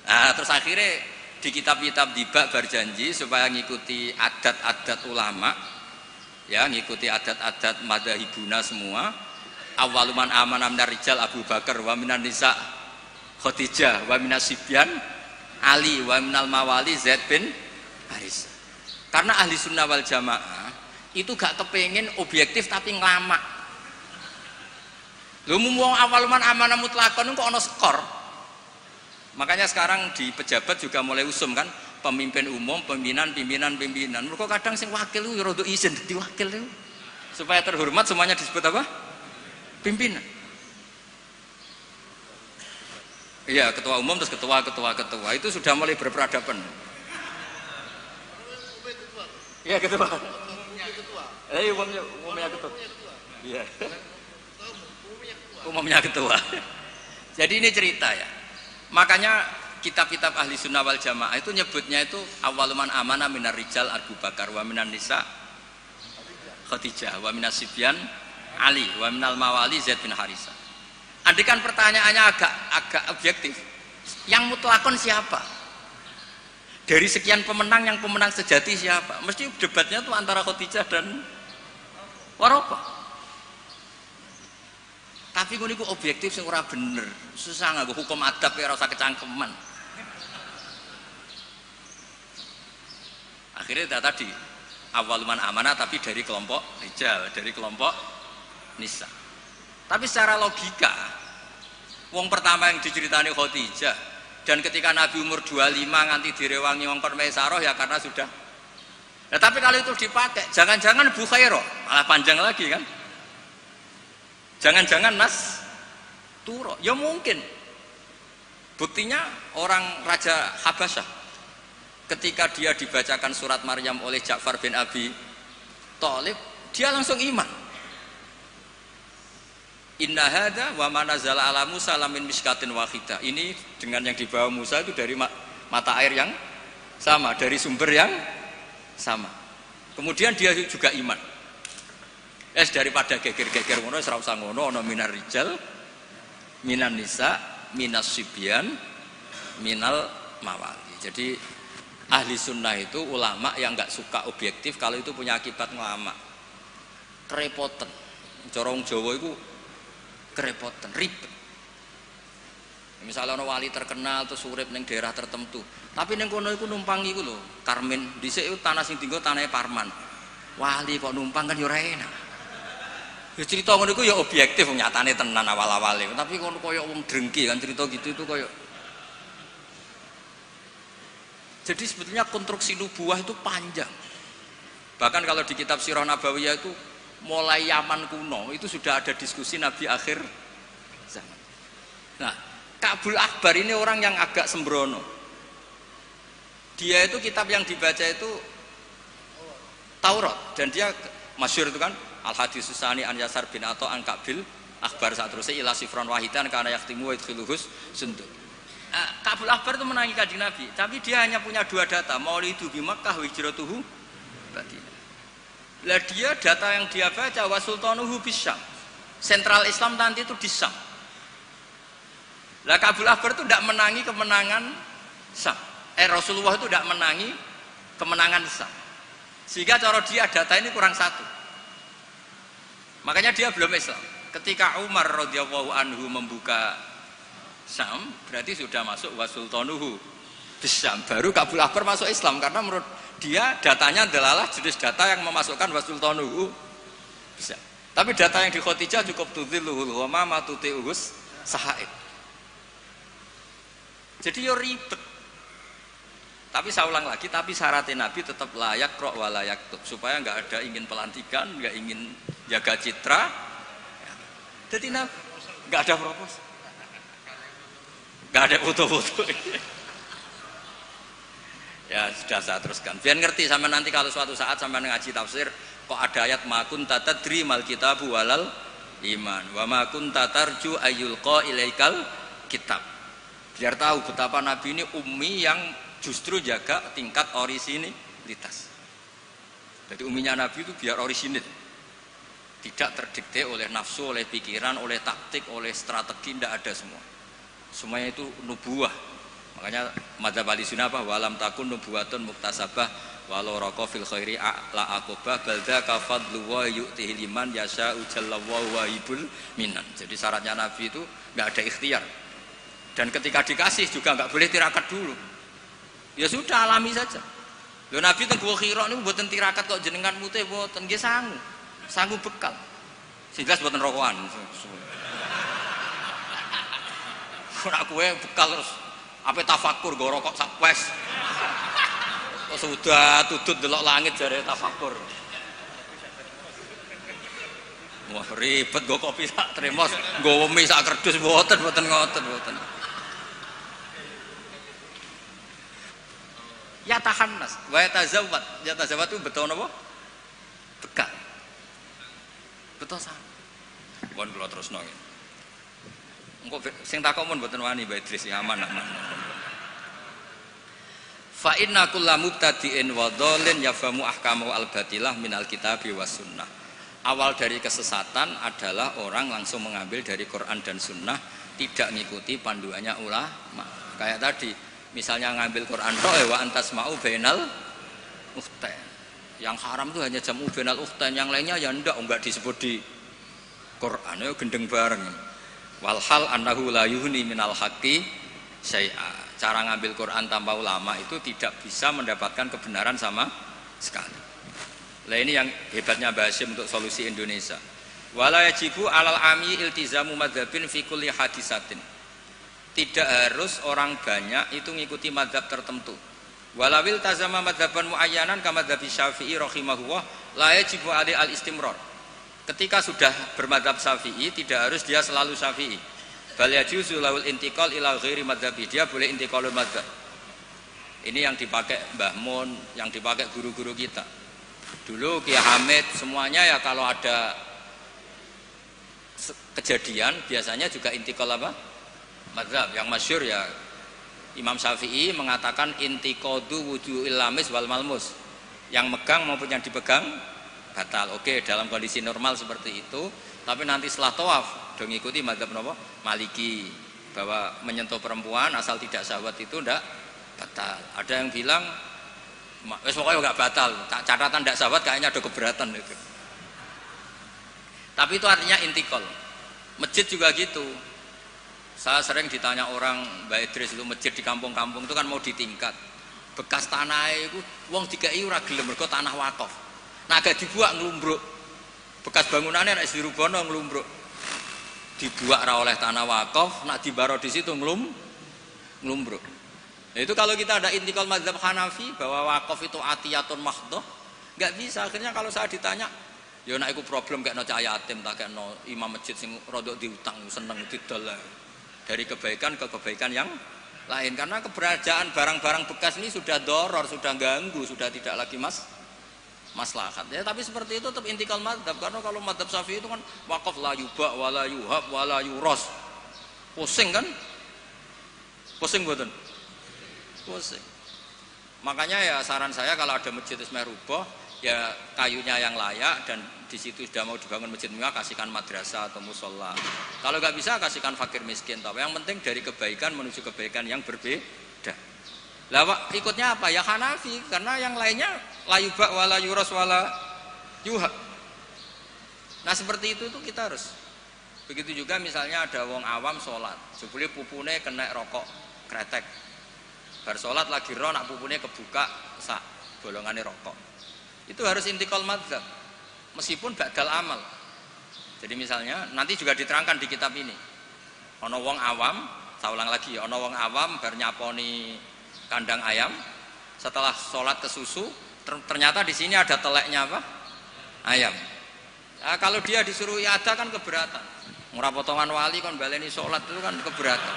Nah, terus akhirnya di kitab-kitab dibak berjanji supaya ngikuti adat-adat ulama, ya ngikuti adat-adat madzhabuna semua. Awaluman amanah minar rijal Abu Bakar wa minan nisa Khadijah wa minas sibyan Ali wa minal mawali Zaid bin Haris. Karena ahli sunnah wal jamaah itu gak kepengen objektif tapi ngelamak. Lho mumpung awaluman amanah mutlaqan kok ana skor. Makanya sekarang di pejabat juga mulai usum kan, pemimpin umum, pimpinan. Mereka kadang sing wakil itu rada izin dadi wakil itu. Supaya terhormat semuanya disebut apa? Pimpinan. Iya, ketua umum terus ketua itu sudah mulai berperadaban. Iya, ketua. Umumnya ketua. Iya. Umumnya ketua. Jadi ini cerita ya. Makanya kitab-kitab ahli sunnah wal jamaah itu nyebutnya itu awaluman amana minar rijal Abu Bakar wa minan nisa Khadijah wa minas sibyan Ali wa minal mawali Zaid bin Harisah. Andikan pertanyaannya agak objektif, yang mutlakon siapa? Dari sekian pemenang, yang pemenang sejati siapa? Mesti debatnya tuh antara Khadijah dan Waraqah. Tapi gue niku objektif sing ora bener, susah nganggo hukum adab ya ora usah kecangkeman. Akhirnya tadi awaluman amanah tapi dari kelompok rijal, dari kelompok nisa. Tapi secara logika, wong pertama yang diceritani Khadijah, dan ketika Nabi umur 25 nganti direwangi wong Maisarah ya karena sudah. Nah, tapi kalau itu dipakai, jangan-jangan Bukhairah, malah panjang lagi kan? Jangan-jangan Nas Turo, ya mungkin. Buktinya orang Raja Habasyah, ketika dia dibacakan surat Maryam oleh Ja'far bin Abi Thalib, dia langsung iman. Inna hadza wa ma nazala ala Musa lamin miskatin wahidah. Ini dengan yang dibawa Musa itu dari mata air yang sama, dari sumber yang sama. Kemudian dia juga iman. Daripada geger-geger ngono ora usah ngono, ana minar rijal, minan nisa, minas sibyan, minal mawali. Jadi ahli sunnah itu ulama yang enggak suka objektif kalau itu punya akibat ngelama. Kerepotan. Corong Jawa itu kerepotan, ribet. Misalnya orang wali terkenal terus urip ning daerah tertentu, tapi ning kono iku numpang iku lho, Karmen dhisik itu tanah sing dienggo tanahe Parman. Wali kok numpang kan ya ora enak. Ya cerita ngono iku ya objektif nyatane tenan awal-awale, tapi kono koyo wong drengki kan cerita gitu itu koyo. Jadi sebetulnya konstruksi nubuah itu panjang. Bahkan kalau di kitab Sirah Nabawiyah itu mulai Yaman kuno itu sudah ada diskusi Nabi akhir zaman. Nah, Ka'bul Akbar ini orang yang agak sembrono. Dia itu kitab yang dibaca itu Taurat, dan dia masyhur itu kan Al-Hadis Susani an Yasar bin Atha an Ka'bil Akbar satrusé ila sifron wahidan kana yaktimu wa idkhiluhus sunduk. Ka'bul Akbar itu menangi Kanjeng Nabi, tapi dia hanya punya dua data, maulidu bi Makkah wa hijratuhu Madinah. Lah dia data yang dia baca wa sultanuhu bisyam. Sentral Islam nanti itu di Syam. Lah Ka'bul Akbar itu tidak menangi kemenangan Syam. Rasulullah itu tidak menangi kemenangan Syam. Sehingga cara dia data ini kurang satu. Makanya dia belum Islam. Ketika Umar radhiyallahu anhu membuka Syam, berarti sudah masuk wa sultanuhu bisyam. Baru Ka'bul Akbar masuk Islam karena menurut dia datanya adalah jenis data yang memasukkan wasultanuhu bisa. Tapi data yang di Khadijah cukup tudhilluhul ghamama tuti'uhus sahaib. Jadi yo ribet. Tapi saya ulang lagi, tapi syaratnya Nabi tetap layak rok wa layak tub, supaya nggak ada ingin pelantikan, nggak ingin jaga citra. Jadi Nabi nggak ada proposal, nggak ada foto-foto. Ya sudah saya teruskan. Biar ngerti sampai nanti kalau suatu saat sampai ngaji tafsir kok ada ayat ma kunta tadri mal kitabu walal iman wa ma kunta tarju ayyulqa ilaikal kitab. Biar tahu betapa Nabi ini ummi yang justru jaga tingkat orisinilitas. Jadi umminya Nabi itu biar orisinil. Tidak terdikte oleh nafsu, oleh pikiran, oleh taktik, oleh strategi, tidak ada semua. Semuanya itu nubuwah. Makanya madzhab ahli sunnah apa walam takun nubuwatun muktasabah walau raqa fil khairi la aqobah balda kafadlu wa yu'tihi liman yasha ujallallahu waibul minan. Jadi syaratnya Nabi itu enggak ada ikhtiar. Dan ketika dikasih juga enggak boleh tirakat dulu. Ya sudah alami saja. Lho Nabi teng Gua Hira niku mboten tirakat kok jenengan mute mboten nggih sangu. Sangu bekal. Sehingga mboten rokokan. Ora kowe bekal terus Apa tafakur go rokok sak wes. Kok sudah tudut delok langit jare tafakur. Wah ribet go kopi sak tremos, go mie sak kerdus mboten ngoten. Ya tahannas, wa tazawwad. Ya tazawwad itu betul napa? Bekal. Betul sama. Pun kula terusno nggih. Engko sing takok mun mboten wani Mbak Idris aman. Fa inna kullu mubtadi'in wa dhalin yafhamu ahkamu al-batilah minal kitabi was sunnah. Awal dari kesesatan adalah orang langsung mengambil dari Quran dan Sunnah, tidak mengikuti panduannya ulama. Kayak tadi, misalnya ngambil Quran tok wa antasma'u bainal ukhtain. Yang haram itu hanya jam'u bainal ukhtain, yang lainnya ya enggak disebut di Quran, ya gendeng bareng. Walhal annahu la yuhni minal haqqi syai'a. Cara ngambil Quran tanpa ulama itu tidak bisa mendapatkan kebenaran sama sekali. Lah ini yang hebatnya Mbah Hasyim untuk solusi Indonesia. Wala yajibu alal ami iltizamu madzhabin fi kulli hadisatin. Tidak harus orang banyak itu ngikuti madzhab tertentu. Walawil tazama madzhaban muayyanan kama madzhab Syafi'i rahimahullah la yajibu ali al istimrar. Ketika sudah bermadzhab Syafi'i tidak harus dia selalu Syafi'i. Bal yajuzu lawul intiqal ila ghairi madzhabi. Dia boleh intiqalul madzhab. Ini yang dipakai Mbah Mun, yang dipakai guru-guru kita. Dulu Kiai Hamid semuanya ya kalau ada kejadian biasanya juga intikal apa? Madzhab. Yang masyhur ya Imam Syafi'i mengatakan intiqadu wujuhil lamis wal malmus. Yang megang maupun yang dipegang batal. Oke, dalam kondisi normal seperti itu, tapi nanti setelah tawaf dong ikuti madzhab napa? Maliki, bahwa menyentuh perempuan asal tidak syahwat itu ndak batal. Ada yang bilang wes pokoknya enggak batal, catatan tidak sahabat kayaknya ada keberatan itu. Tapi itu artinya intikal. Masjid juga gitu. Saya sering ditanya orang, Mbak Idris itu masjid di kampung-kampung itu kan mau ditingkat. Bekas tanah itu wong dikai ora gelem mergo tanah wakaf. Nah agak dibuak nglumbruk. Bekas bangunannya nek dirubono nglumbruk. Dibuak ra oleh tanah wakaf, nak dibaro di situ nglumbruk. Nah, itu kalau kita ada intikal madzhab Hanafi bahwa wakaf itu atiyatun mahdhah, enggak bisa. Akhirnya kalau saya ditanya, ya nek iku problem kayak no cahaya yatim tak kayak no imam masjid sing rodok diutang seneng didol dari kebaikan ke kebaikan yang lain, karena keberadaan barang-barang bekas ini sudah doror, sudah ganggu, sudah tidak lagi maslahat. Ya, tapi seperti itu tetap intikal madzhab, karena kalau madzhab Syafi'i itu kan wakaf la yuba wala yuhab wala yuros. Pusing kan? Pusing mboten? Pusing. Makanya ya saran saya kalau ada masjid ismeh ruboh ya kayunya yang layak dan di situ sudah mau dibangun masjid mewah kasihkan madrasah atau musola. Kalau nggak bisa kasihkan fakir miskin. Tapi yang penting dari kebaikan menuju kebaikan yang berbeda. Lah ikutnya apa? Ya Hanafi, karena yang lainnya la yuba wala yuros wala yuha. Nah seperti itu tuh kita harus. Begitu juga misalnya ada wong awam sholat, jebule pupune kena rokok kretek. Bar sholat lagi roh nak pupune kebuka sak golongane rokok. Itu harus intikal madzhab meskipun badal amal. Jadi misalnya nanti juga diterangkan di kitab ini. Ana wong awam, saya ulang lagi ya, ana wong awam bar nyaponi kandang ayam, setelah sholat ke susu ternyata di sini ada teleknya apa? Ayam. Nah, kalau dia disuruh iada kan keberatan. Ora potongan wali kon baleni sholat itu kan keberatan.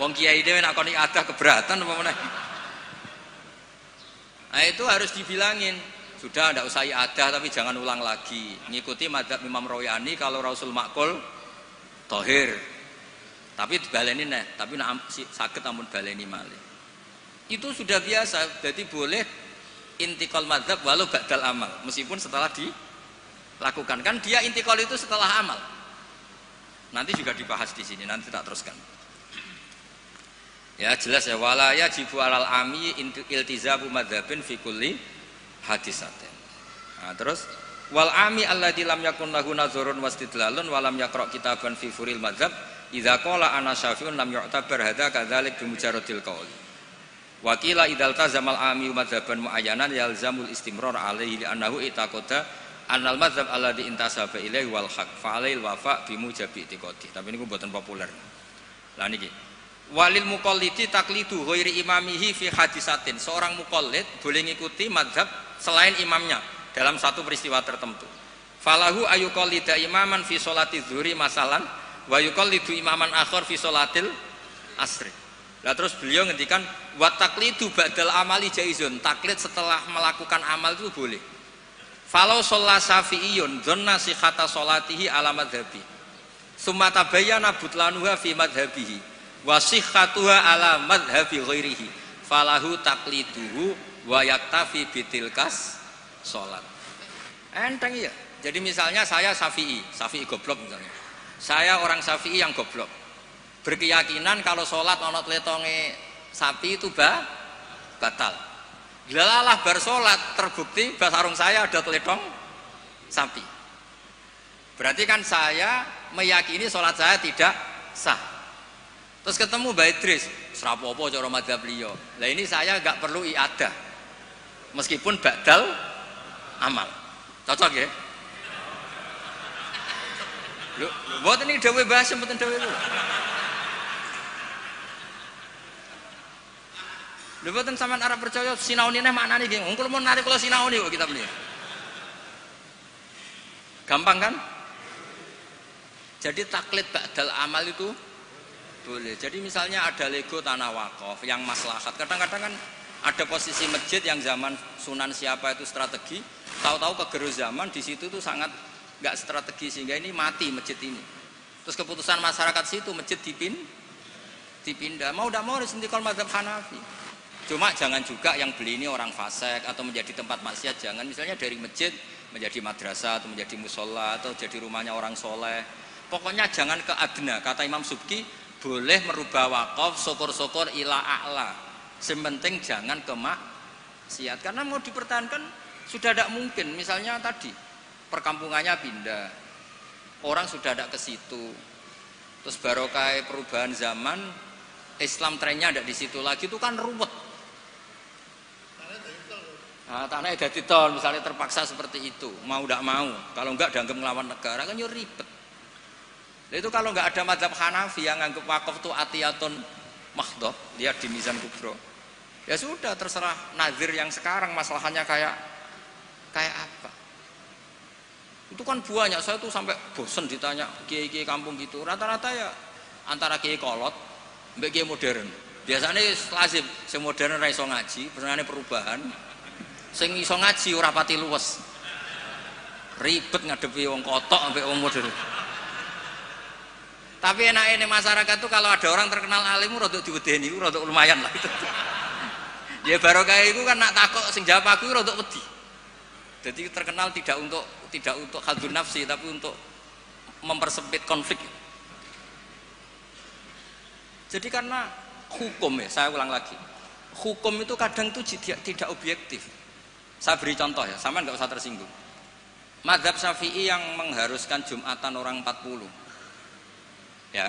Wong kiai dhewe nek kon iada keberatan apa meneh. Nah itu harus dibilangin. Sudah tidak usah iada tapi jangan ulang lagi. Ngikuti madzhab Imam Royani kalau Rasul Makul Tohir. Tapi dibaleni neh, tapi nek saged ampun baleni malih. Itu sudah biasa. Jadi boleh intikal madzhab walau ba'dal amal, meskipun setelah dilakukan. Kan dia intikal itu setelah amal. Nanti juga dibahas di sini, nanti tak teruskan. Ya jelas ya, wala yajibu alal ami iltizamu madzhabin fi kulli hadisatin. Nah, terus wal ami alladzi lam yakun lahu nazarun wastidlalun wa lam yaqra kitaban fi furil madzhab idza qala ana syafi'un lam yu'tabar hadza kadzalik bi mujarradil qaul. Wa qila idzal tazamal ami madzhaban muayyanan yalzamul istimrar alaihi li annahu itaqada annal madzhab alladzi intasaba ilaihi wal haq fa alail wafa bi mujabi itiqadi. Tapi niku mboten populer. Lah niki Walil muqallidi taqlidu ghairi imamihi fi hadisatin. Seorang muqallid boleh ngikuti mazhab selain imamnya dalam satu peristiwa tertentu. Falahu ayuqallida imaman fi sholati dzuhri masalan wa yuqallidu imaman akhar fi sholatil asri. Lah terus beliau ngendikan wa taqlidu ba'dal amali jaizun. Taklid setelah melakukan amal itu boleh. Falau sholla syafi'iyun dhanna sihhata sholatihi ala madhabi. Summa tabayyana butlanuha fi madhabihi. Wa sihhatuha ala madhabi ghairihi falahu taqliduhu wa yaktafi bitilkas sholat. Enteng ya. Jadi misalnya saya Syafi'i goblok misalnya. Saya orang Syafi'i yang goblok. Berkeyakinan kalau sholat ana tletonge sapi itu batal. Glalah bar sholat terbukti basarung saya ada teletong sapi. Berarti kan saya meyakini sholat saya tidak sah. Terus ketemu Mbak Idris, serapopo cara madzhab beliau. Lah ini saya enggak perlu iadah. Meskipun badal amal. Cocok ya? Lho, mboten iki dawuh bahas mboten dawuh itu. Lho mboten sampean arep percaya sinaune neh maknane nggih. Wong kula mun narik kula sinaune kok kitab niki. Gampang kan? Jadi taklid badal amal itu boleh. Jadi misalnya ada lego tanah wakaf yang maslahat. Kadang-kadang kan ada posisi masjid yang zaman Sunan siapa itu strategi, tahu-tahu kegerus zaman di situ tuh sangat nggak strategi sehingga ini mati masjid ini. Terus keputusan masyarakat situ masjid dipindah. Mau tidak mau harus mendikol mazhab Hanafi. Cuma jangan juga yang beli ini orang fasik atau menjadi tempat maksiat. Jangan misalnya dari masjid menjadi madrasah atau menjadi musola atau jadi rumahnya orang soleh. Pokoknya jangan ke adna. Kata Imam Subki boleh merubah wakaf syukur-syukur ila a'la. Sementing jangan ke maksiat. Karena mau dipertahankan sudah tidak mungkin. Misalnya tadi perkampungannya pindah, orang sudah tidak ke situ. Terus barokah perubahan zaman, Islam trennya tidak di situ lagi, itu kan ruwet. Nah, tanah udah ditol, misalnya terpaksa seperti itu, mau tidak mau. Kalau enggak dianggap melawan negara kan ya ribet. Itu kalau nggak ada mazhab Hanafi yang nganggep wakaf itu atiyatun mahdhah, lihat di Mizan Kubro. Ya sudah terserah nazir yang sekarang masalahnya kayak apa. Itu kan banyak, saya tuh sampai bosen ditanya kiai-kiai kampung gitu. Rata-rata ya antara kiai kolot mbek kiai modern. Biasanya lazim sing modern ora iso ngaji, benerane perubahan. Sing iso ngaji ora pati luwes. Ribet ngadepi wong kotok mbek wong modern. Tapi enaknya masyarakat tuh kalau ada orang terkenal alim rodok diwedeni, rodok lumayan lah itu. Ya barokah itu kan nak takok sing jawab aku rodok wedi. Jadi terkenal tidak untuk hadun nafsi tapi untuk mempersempit konflik. Jadi karena hukum ya, saya ulang lagi. Hukum itu kadang itu tidak objektif. Saya beri contoh ya, sama nggak usah tersinggung. Mazhab Syafi'i yang mengharuskan Jumatan orang 40. Ya,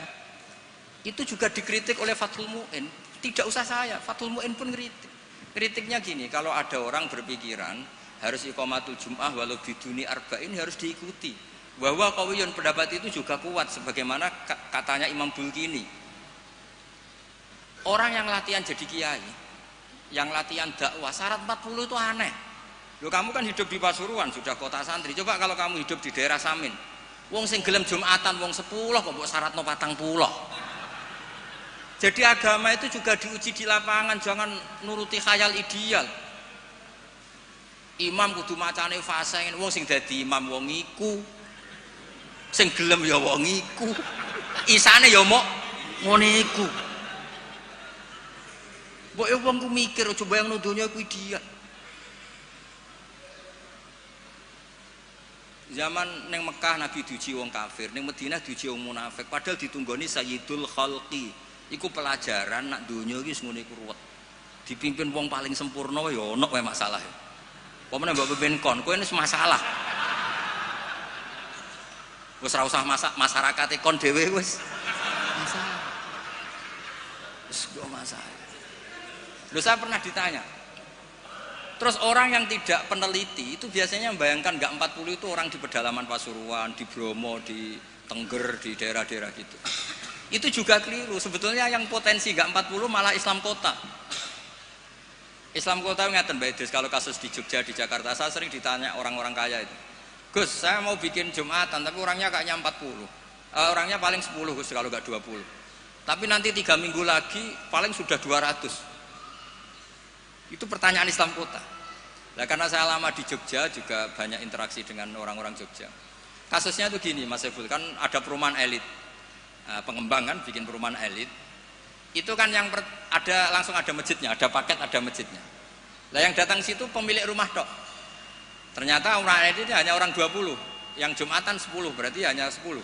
itu juga dikritik oleh Fathul Mu'in. Tidak usah saya, Fathul Mu'in pun kritik. Kritiknya gini, kalau ada orang berpikiran harus iqamatul Jum'ah walau biduni arba'in harus diikuti. Bahwa qawiyun pendapat itu juga kuat, sebagaimana katanya Imam Bulkini. Orang yang latihan jadi kiai, yang latihan dakwah, syarat 40 itu aneh. Loh, kamu kan hidup di Pasuruan, sudah kota santri. Coba kalau kamu hidup di daerah Samin. Wong sing gelem Jumatan wong 10 kok mbok syaratno 40. Jadi agama itu juga diuji di lapangan, jangan nuruti khayal ideal. Imam kudu macane fase wong sing dadi imam wong iku. Sing gelem ya wong iku. Isane ya mok ngene iku. Mbok yo wong ku mikir aja bayangno donya iku ideal. Zaman neng Mekah Nabi diuji wong kafir, neng Madinah diuji wong munafik. Padahal ditunggoni Sayyidul Khalqi. Iku pelajaran nak donya iki wis ngene iku ruwet. Dipimpin wong paling sempurna ya ono wae masalah. Pemene mbok pimpin kon, kowe wis masalah. Wis ora usah masyarakate kon dhewe wis masalah. Wis go masalah. Lho saya pernah ditanya. Terus orang yang tidak peneliti itu biasanya membayangkan enggak 40 itu orang di pedalaman Pasuruan, di Bromo, di Tengger, di daerah-daerah gitu. Itu juga keliru. Sebetulnya yang potensi gak 40 malah Islam kota. Islam kota ngeten Mbak Idris, kalau kasus di Jogja, di Jakarta, saya sering ditanya orang-orang kaya itu, Gus, saya mau bikin Jumatan, tapi orangnya kayaknya 40, orangnya paling 10 Gus, kalau nggak 20, tapi nanti 3 minggu lagi paling sudah 200. Itu pertanyaan Islam kota. Nah, karena saya lama di Jogja, juga banyak interaksi dengan orang-orang Jogja. Kasusnya itu gini Mas Eful, kan ada perumahan elit, pengembang kan bikin perumahan elit. Itu kan yang ada langsung ada masjidnya, ada paket, ada masjidnya. Lah yang datang situ pemilik rumah tok. Ternyata orang ini hanya orang 20, yang Jumatan 10, berarti hanya 10.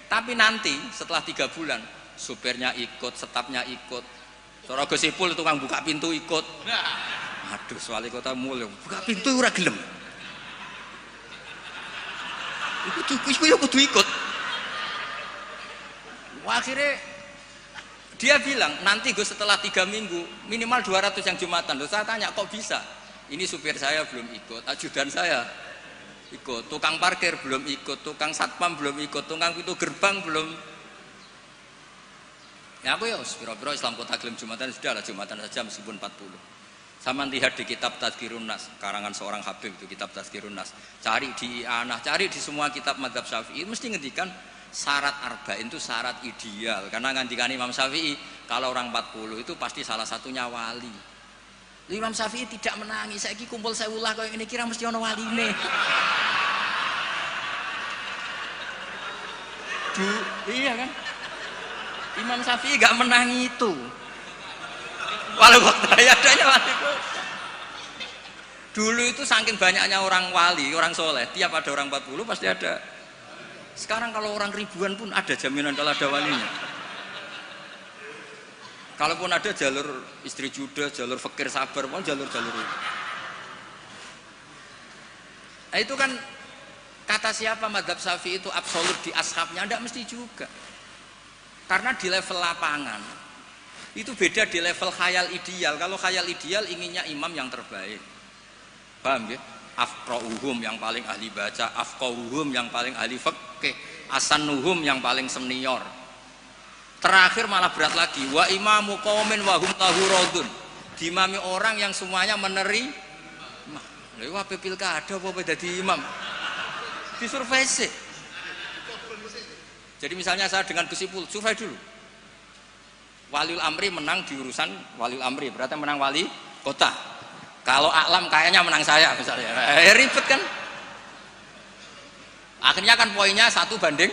Tapi nanti setelah 3 bulan, supirnya ikut, stafnya ikut. Sora Gosipul tukang buka pintu ikut. Aduh, wali kota mulya, buka pintu ora gelem. Iku kudu ikut. Wah, akhirnya dia bilang, nanti gue setelah 3 minggu minimal 200 yang Jumatan. Loh, saya tanya, kok bisa? Ini supir saya belum ikut, ajudan saya ikut, tukang parkir belum ikut, tukang satpam belum ikut, tukang pintu gerbang belum. Ya aku ya, biro-biro Islam kota gelem Jumatan, sudah lah Jumatan saja meskipun 40. Sama lihat di kitab Tazkirun Nas, karangan seorang Habib itu, kitab Tazkirun Nas. Cari di I'anah, cari di semua kitab mazhab Syafi'i, mesti ngendikan syarat arba'in itu syarat ideal. Karena ngandikan Imam Syafi'i, kalau orang 40 itu pasti salah satunya wali. Imam Syafi'i tidak menangis, saiki kumpul sewulah kaya ngene kira mesti ana waline. Iya kan? Imam Syafi'i gak menangi itu. Walau waktu adanya wali. Dulu itu saking banyaknya orang wali, orang soleh, tiap ada orang 40 pasti ada. Sekarang kalau orang ribuan pun ada jaminan kalau ada walinya. Kalaupun ada jalur istri juda, jalur fakir sabar, pun jalur-jalur itu. Nah, itu kan kata siapa mazhab Syafi'i itu absolut di ashabnya, tidak mesti juga. Karena di level lapangan itu beda di level khayal ideal. Kalau khayal ideal inginnya imam yang terbaik. Paham ya? Afqahuhum yang paling ahli baca, afqahuhum yang paling ahli fikih, asanuhum yang paling senior. Terakhir malah berat lagi, wa imamu qaumin wa hum lahu radun. Diimami orang yang semuanya menerima. Lha wae pilkada apa dadi imam? Disurvei sih. Jadi misalnya saya dengan Gus Ipul, survei dulu. Waliul Amri menang di urusan Waliul Amri, berarti menang wali kota. Kalau Aklam kayaknya menang saya misalnya. Ribet kan? Akhirnya kan poinnya 1 banding.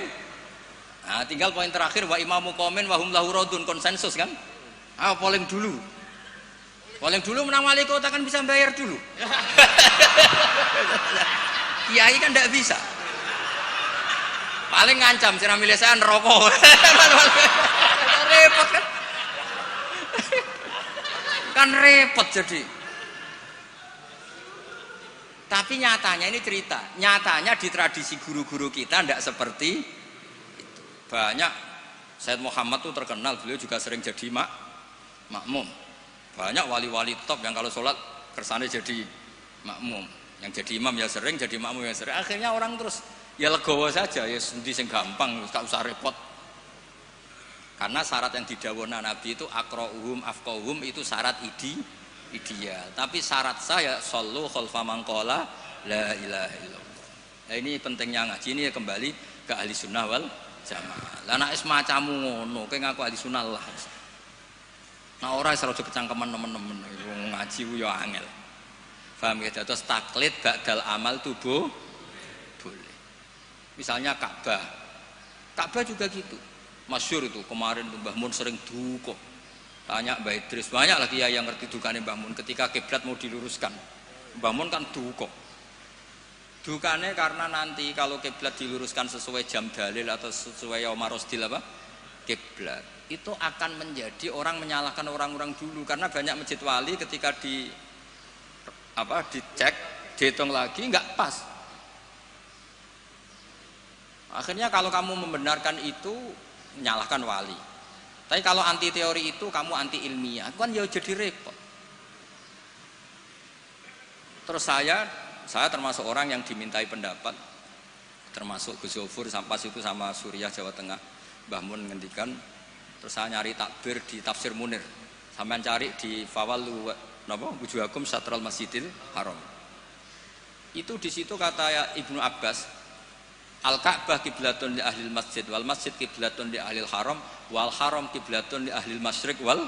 Nah, tinggal poin terakhir wa imamu qaumin wa hum lahu radun, konsensus kan? Polling dulu. Polling dulu menang wali kota kan bisa bayar dulu. Kiai kan enggak bisa. Paling ngancam sira milih saya neraka. Repot kan? Kan repot jadi. Tapi nyatanya ini cerita, nyatanya di tradisi guru-guru kita tidak seperti itu. Banyak Sayyid Muhammad itu terkenal, beliau juga sering jadi makmum. Banyak wali-wali top yang kalau sholat kersane jadi makmum, yang jadi imam ya sering, jadi makmum ya sering. Akhirnya orang terus ya legowo saja, ya sendi sing gampang, gak usah repot. Karena syarat yang didhawuhna Nabi itu aqra'uhum afqahuhum itu syarat ideal. Tapi syarat saya shollu khalfa man qala la ilaha illallah. Nah, ini pentingnya ngaji ini ya kembali ke ahli sunnah wal jamaah. Lah nek semacammu ngono, kowe ngaku ahli sunnah lah. Nah ora iso kecangkeman temen-temen ngaji ku ya angel. Paham ya? Terus taklid ba'dal amal tubuh boleh. Misalnya Ka'bah. Ka'bah juga gitu. Masyhur itu kemarin Mbah Mun sering duka. Tanya Mbah Idris, banyak lagi ya yang ngerti dukane Mbah Mun ketika kiblat mau diluruskan. Mbah Mun kan duka. Dukane karena nanti kalau kiblat diluruskan sesuai jam dalil atau sesuai yaumar rosdil apa? Kiblat. Itu akan menjadi orang menyalahkan orang-orang dulu karena banyak masjid wali ketika dicek, dihitung lagi nggak pas. Akhirnya kalau kamu membenarkan itu menyalahkan wali. Tapi kalau anti teori itu kamu anti ilmiah, kan ya jadi repot. Terus saya termasuk orang yang dimintai pendapat, termasuk Gus Zofur sampai itu sama Suriah Jawa Tengah. Mbah Mun ngendikan, terus saya nyari takbir di Tafsir Munir. Sampean cari di Fawallu napa wujuhakum satral Masjidil Haram. Itu di situ kata Ibnu Abbas, Al-Ka'bah kiblatun li ahlil masjid wal masjid kiblatun li ahlil haram wal haram kiblatun li ahlil masyriq wal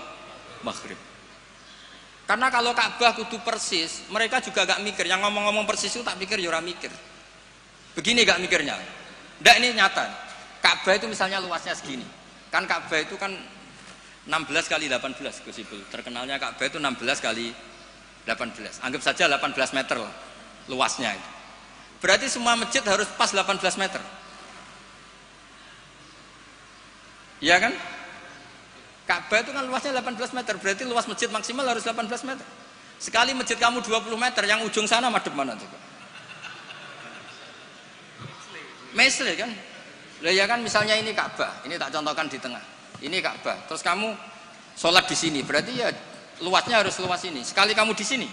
maghrib. Karena kalau Ka'bah kudu persis, mereka juga gak mikir. Yang ngomong-ngomong persis itu tak pikir, ya ora mikir. Begini gak mikirnya. Ndak, ini nyata. Ka'bah itu misalnya luasnya segini. Kan Ka'bah itu kan 16 kali 18 Gus Ibul. Terkenalnya Ka'bah itu 16 kali 18. Anggap saja 18 meter lah luasnya itu. Berarti semua masjid harus pas 18 meter. Iya kan? Ka'bah itu kan luasnya 18 meter, berarti luas masjid maksimal harus 18 meter. Sekali masjid kamu 20 meter, yang ujung sana madep mana juga? Mesle kan? Lah ya kan, misalnya ini Ka'bah, ini tak contohkan di tengah. Ini Ka'bah, terus kamu sholat di sini, berarti ya luasnya harus luas ini. Sekali kamu di sini,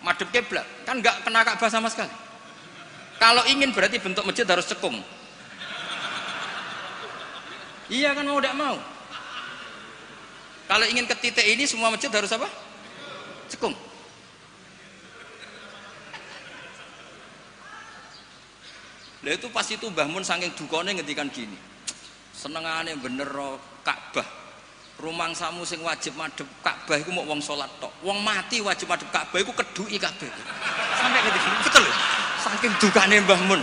madep kiblat, kan nggak kena Ka'bah sama sekali. Kalau ingin berarti bentuk masjid harus cekung. Iya kan, mau tidak mau. Kalau ingin ke titik ini semua masjid harus apa? Cekung. Lah itu pas itu Mbah Mun saking dukane ngendikan gini. Senengane bener Ka'bah. Rumangsamu sing wajib madhep Ka'bah iku mok wong salat tok. Wong mati wajib madhep Ka'bah iku keduki kabeh. Sampai ngendi betul. Saking dukane Mbah Mun.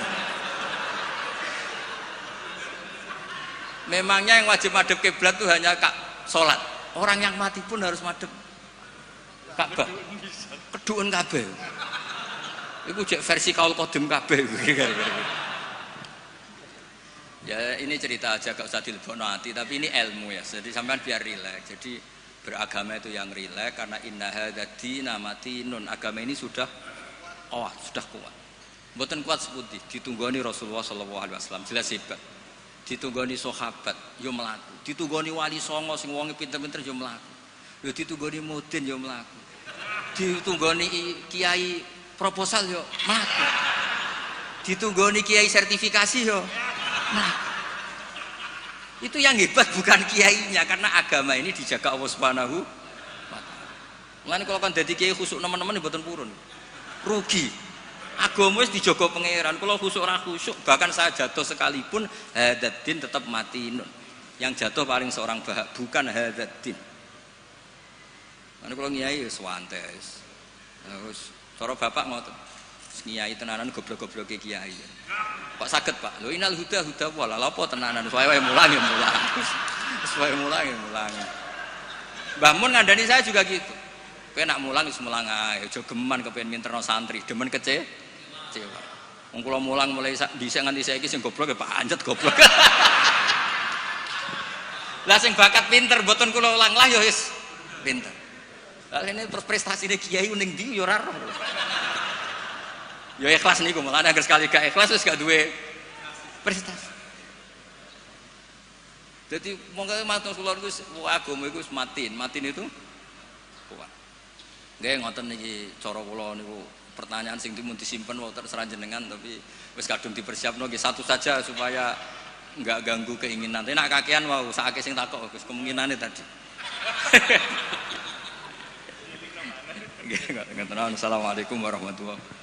Memangnya yang wajib madhep kiblat itu hanya salat. Orang yang mati pun harus madhep Ka'bah. Keduken kabeh. Iku jek versi kaul qadim kabeh. Ya ini cerita aja, gak usah dilebokno hati, tapi ini ilmu ya. Jadi sampean biar rileks. Jadi beragama itu yang rileks karena inna hadzina matinun. Agama ini sudah sudah kuat. Mboten kuat sepundi ditunggoni Rasulullah sallallahu alaihi wasallam, jelas hebat. Ditunggoni sahabat yo mlaku, ditunggoni wali songo sing wonge pinter-pinter yo mlaku, yo ditunggoni mudin yo mlaku, ditunggoni kiai proposal yo mlaku, ditunggoni kiai sertifikasi yo mlaku. Itu yang hebat bukan kiainya, karena agama ini dijaga Allah Subhanahu wa taala. Mulane kalau kan dadi kiai khusuk nemen-nemen mboten purun, rugi. Agama wis dijaga pangeran. Kalau khusuk ora khusuk, bahkan saya jatuh sekalipun hadzal tetap matinun. Yang jatuh paling seorang bahak, bukan hadzal. Mana kalau ngiyai wis santai. Terus cara bapak ngoten. Ngiyai tenanan goblok-gobloke kiai. Kok saged, Pak? Lho inal huda wala apa tenanan. Wae mulang ya mulang. Wae mulang ya mulang. Mbah Mun ngandani saya juga gitu. Kowe nak mulang wis mulang ae, aja geman kepen minterno santri, demen kecewa. Wong kula mulang mulai dhisik nganti saiki sing goblok ya pancet goblok. Lah sing bakat pinter mboten kula ulang lah ya wis pinter. Lah ini prestasine kiai ning ndi ya ora roh. Ya ikhlas niku, mulane agar sekali gak ikhlas wis gak duwe prestasi. Jadi monggo matur kula niku agama iku wis matin itu kuat. Nggih ngoten niki cara kula niku. Pertanyaan sing dimun disimpen wae terserah jenengan, tapi wis kadung dipersiapno nggih satu saja supaya enggak ganggu keinginan. Nek kakean wau sakake sing takok Gus kemungkinane tadi. Nggih, Assalamualaikum warahmatullahi wabarakatuh.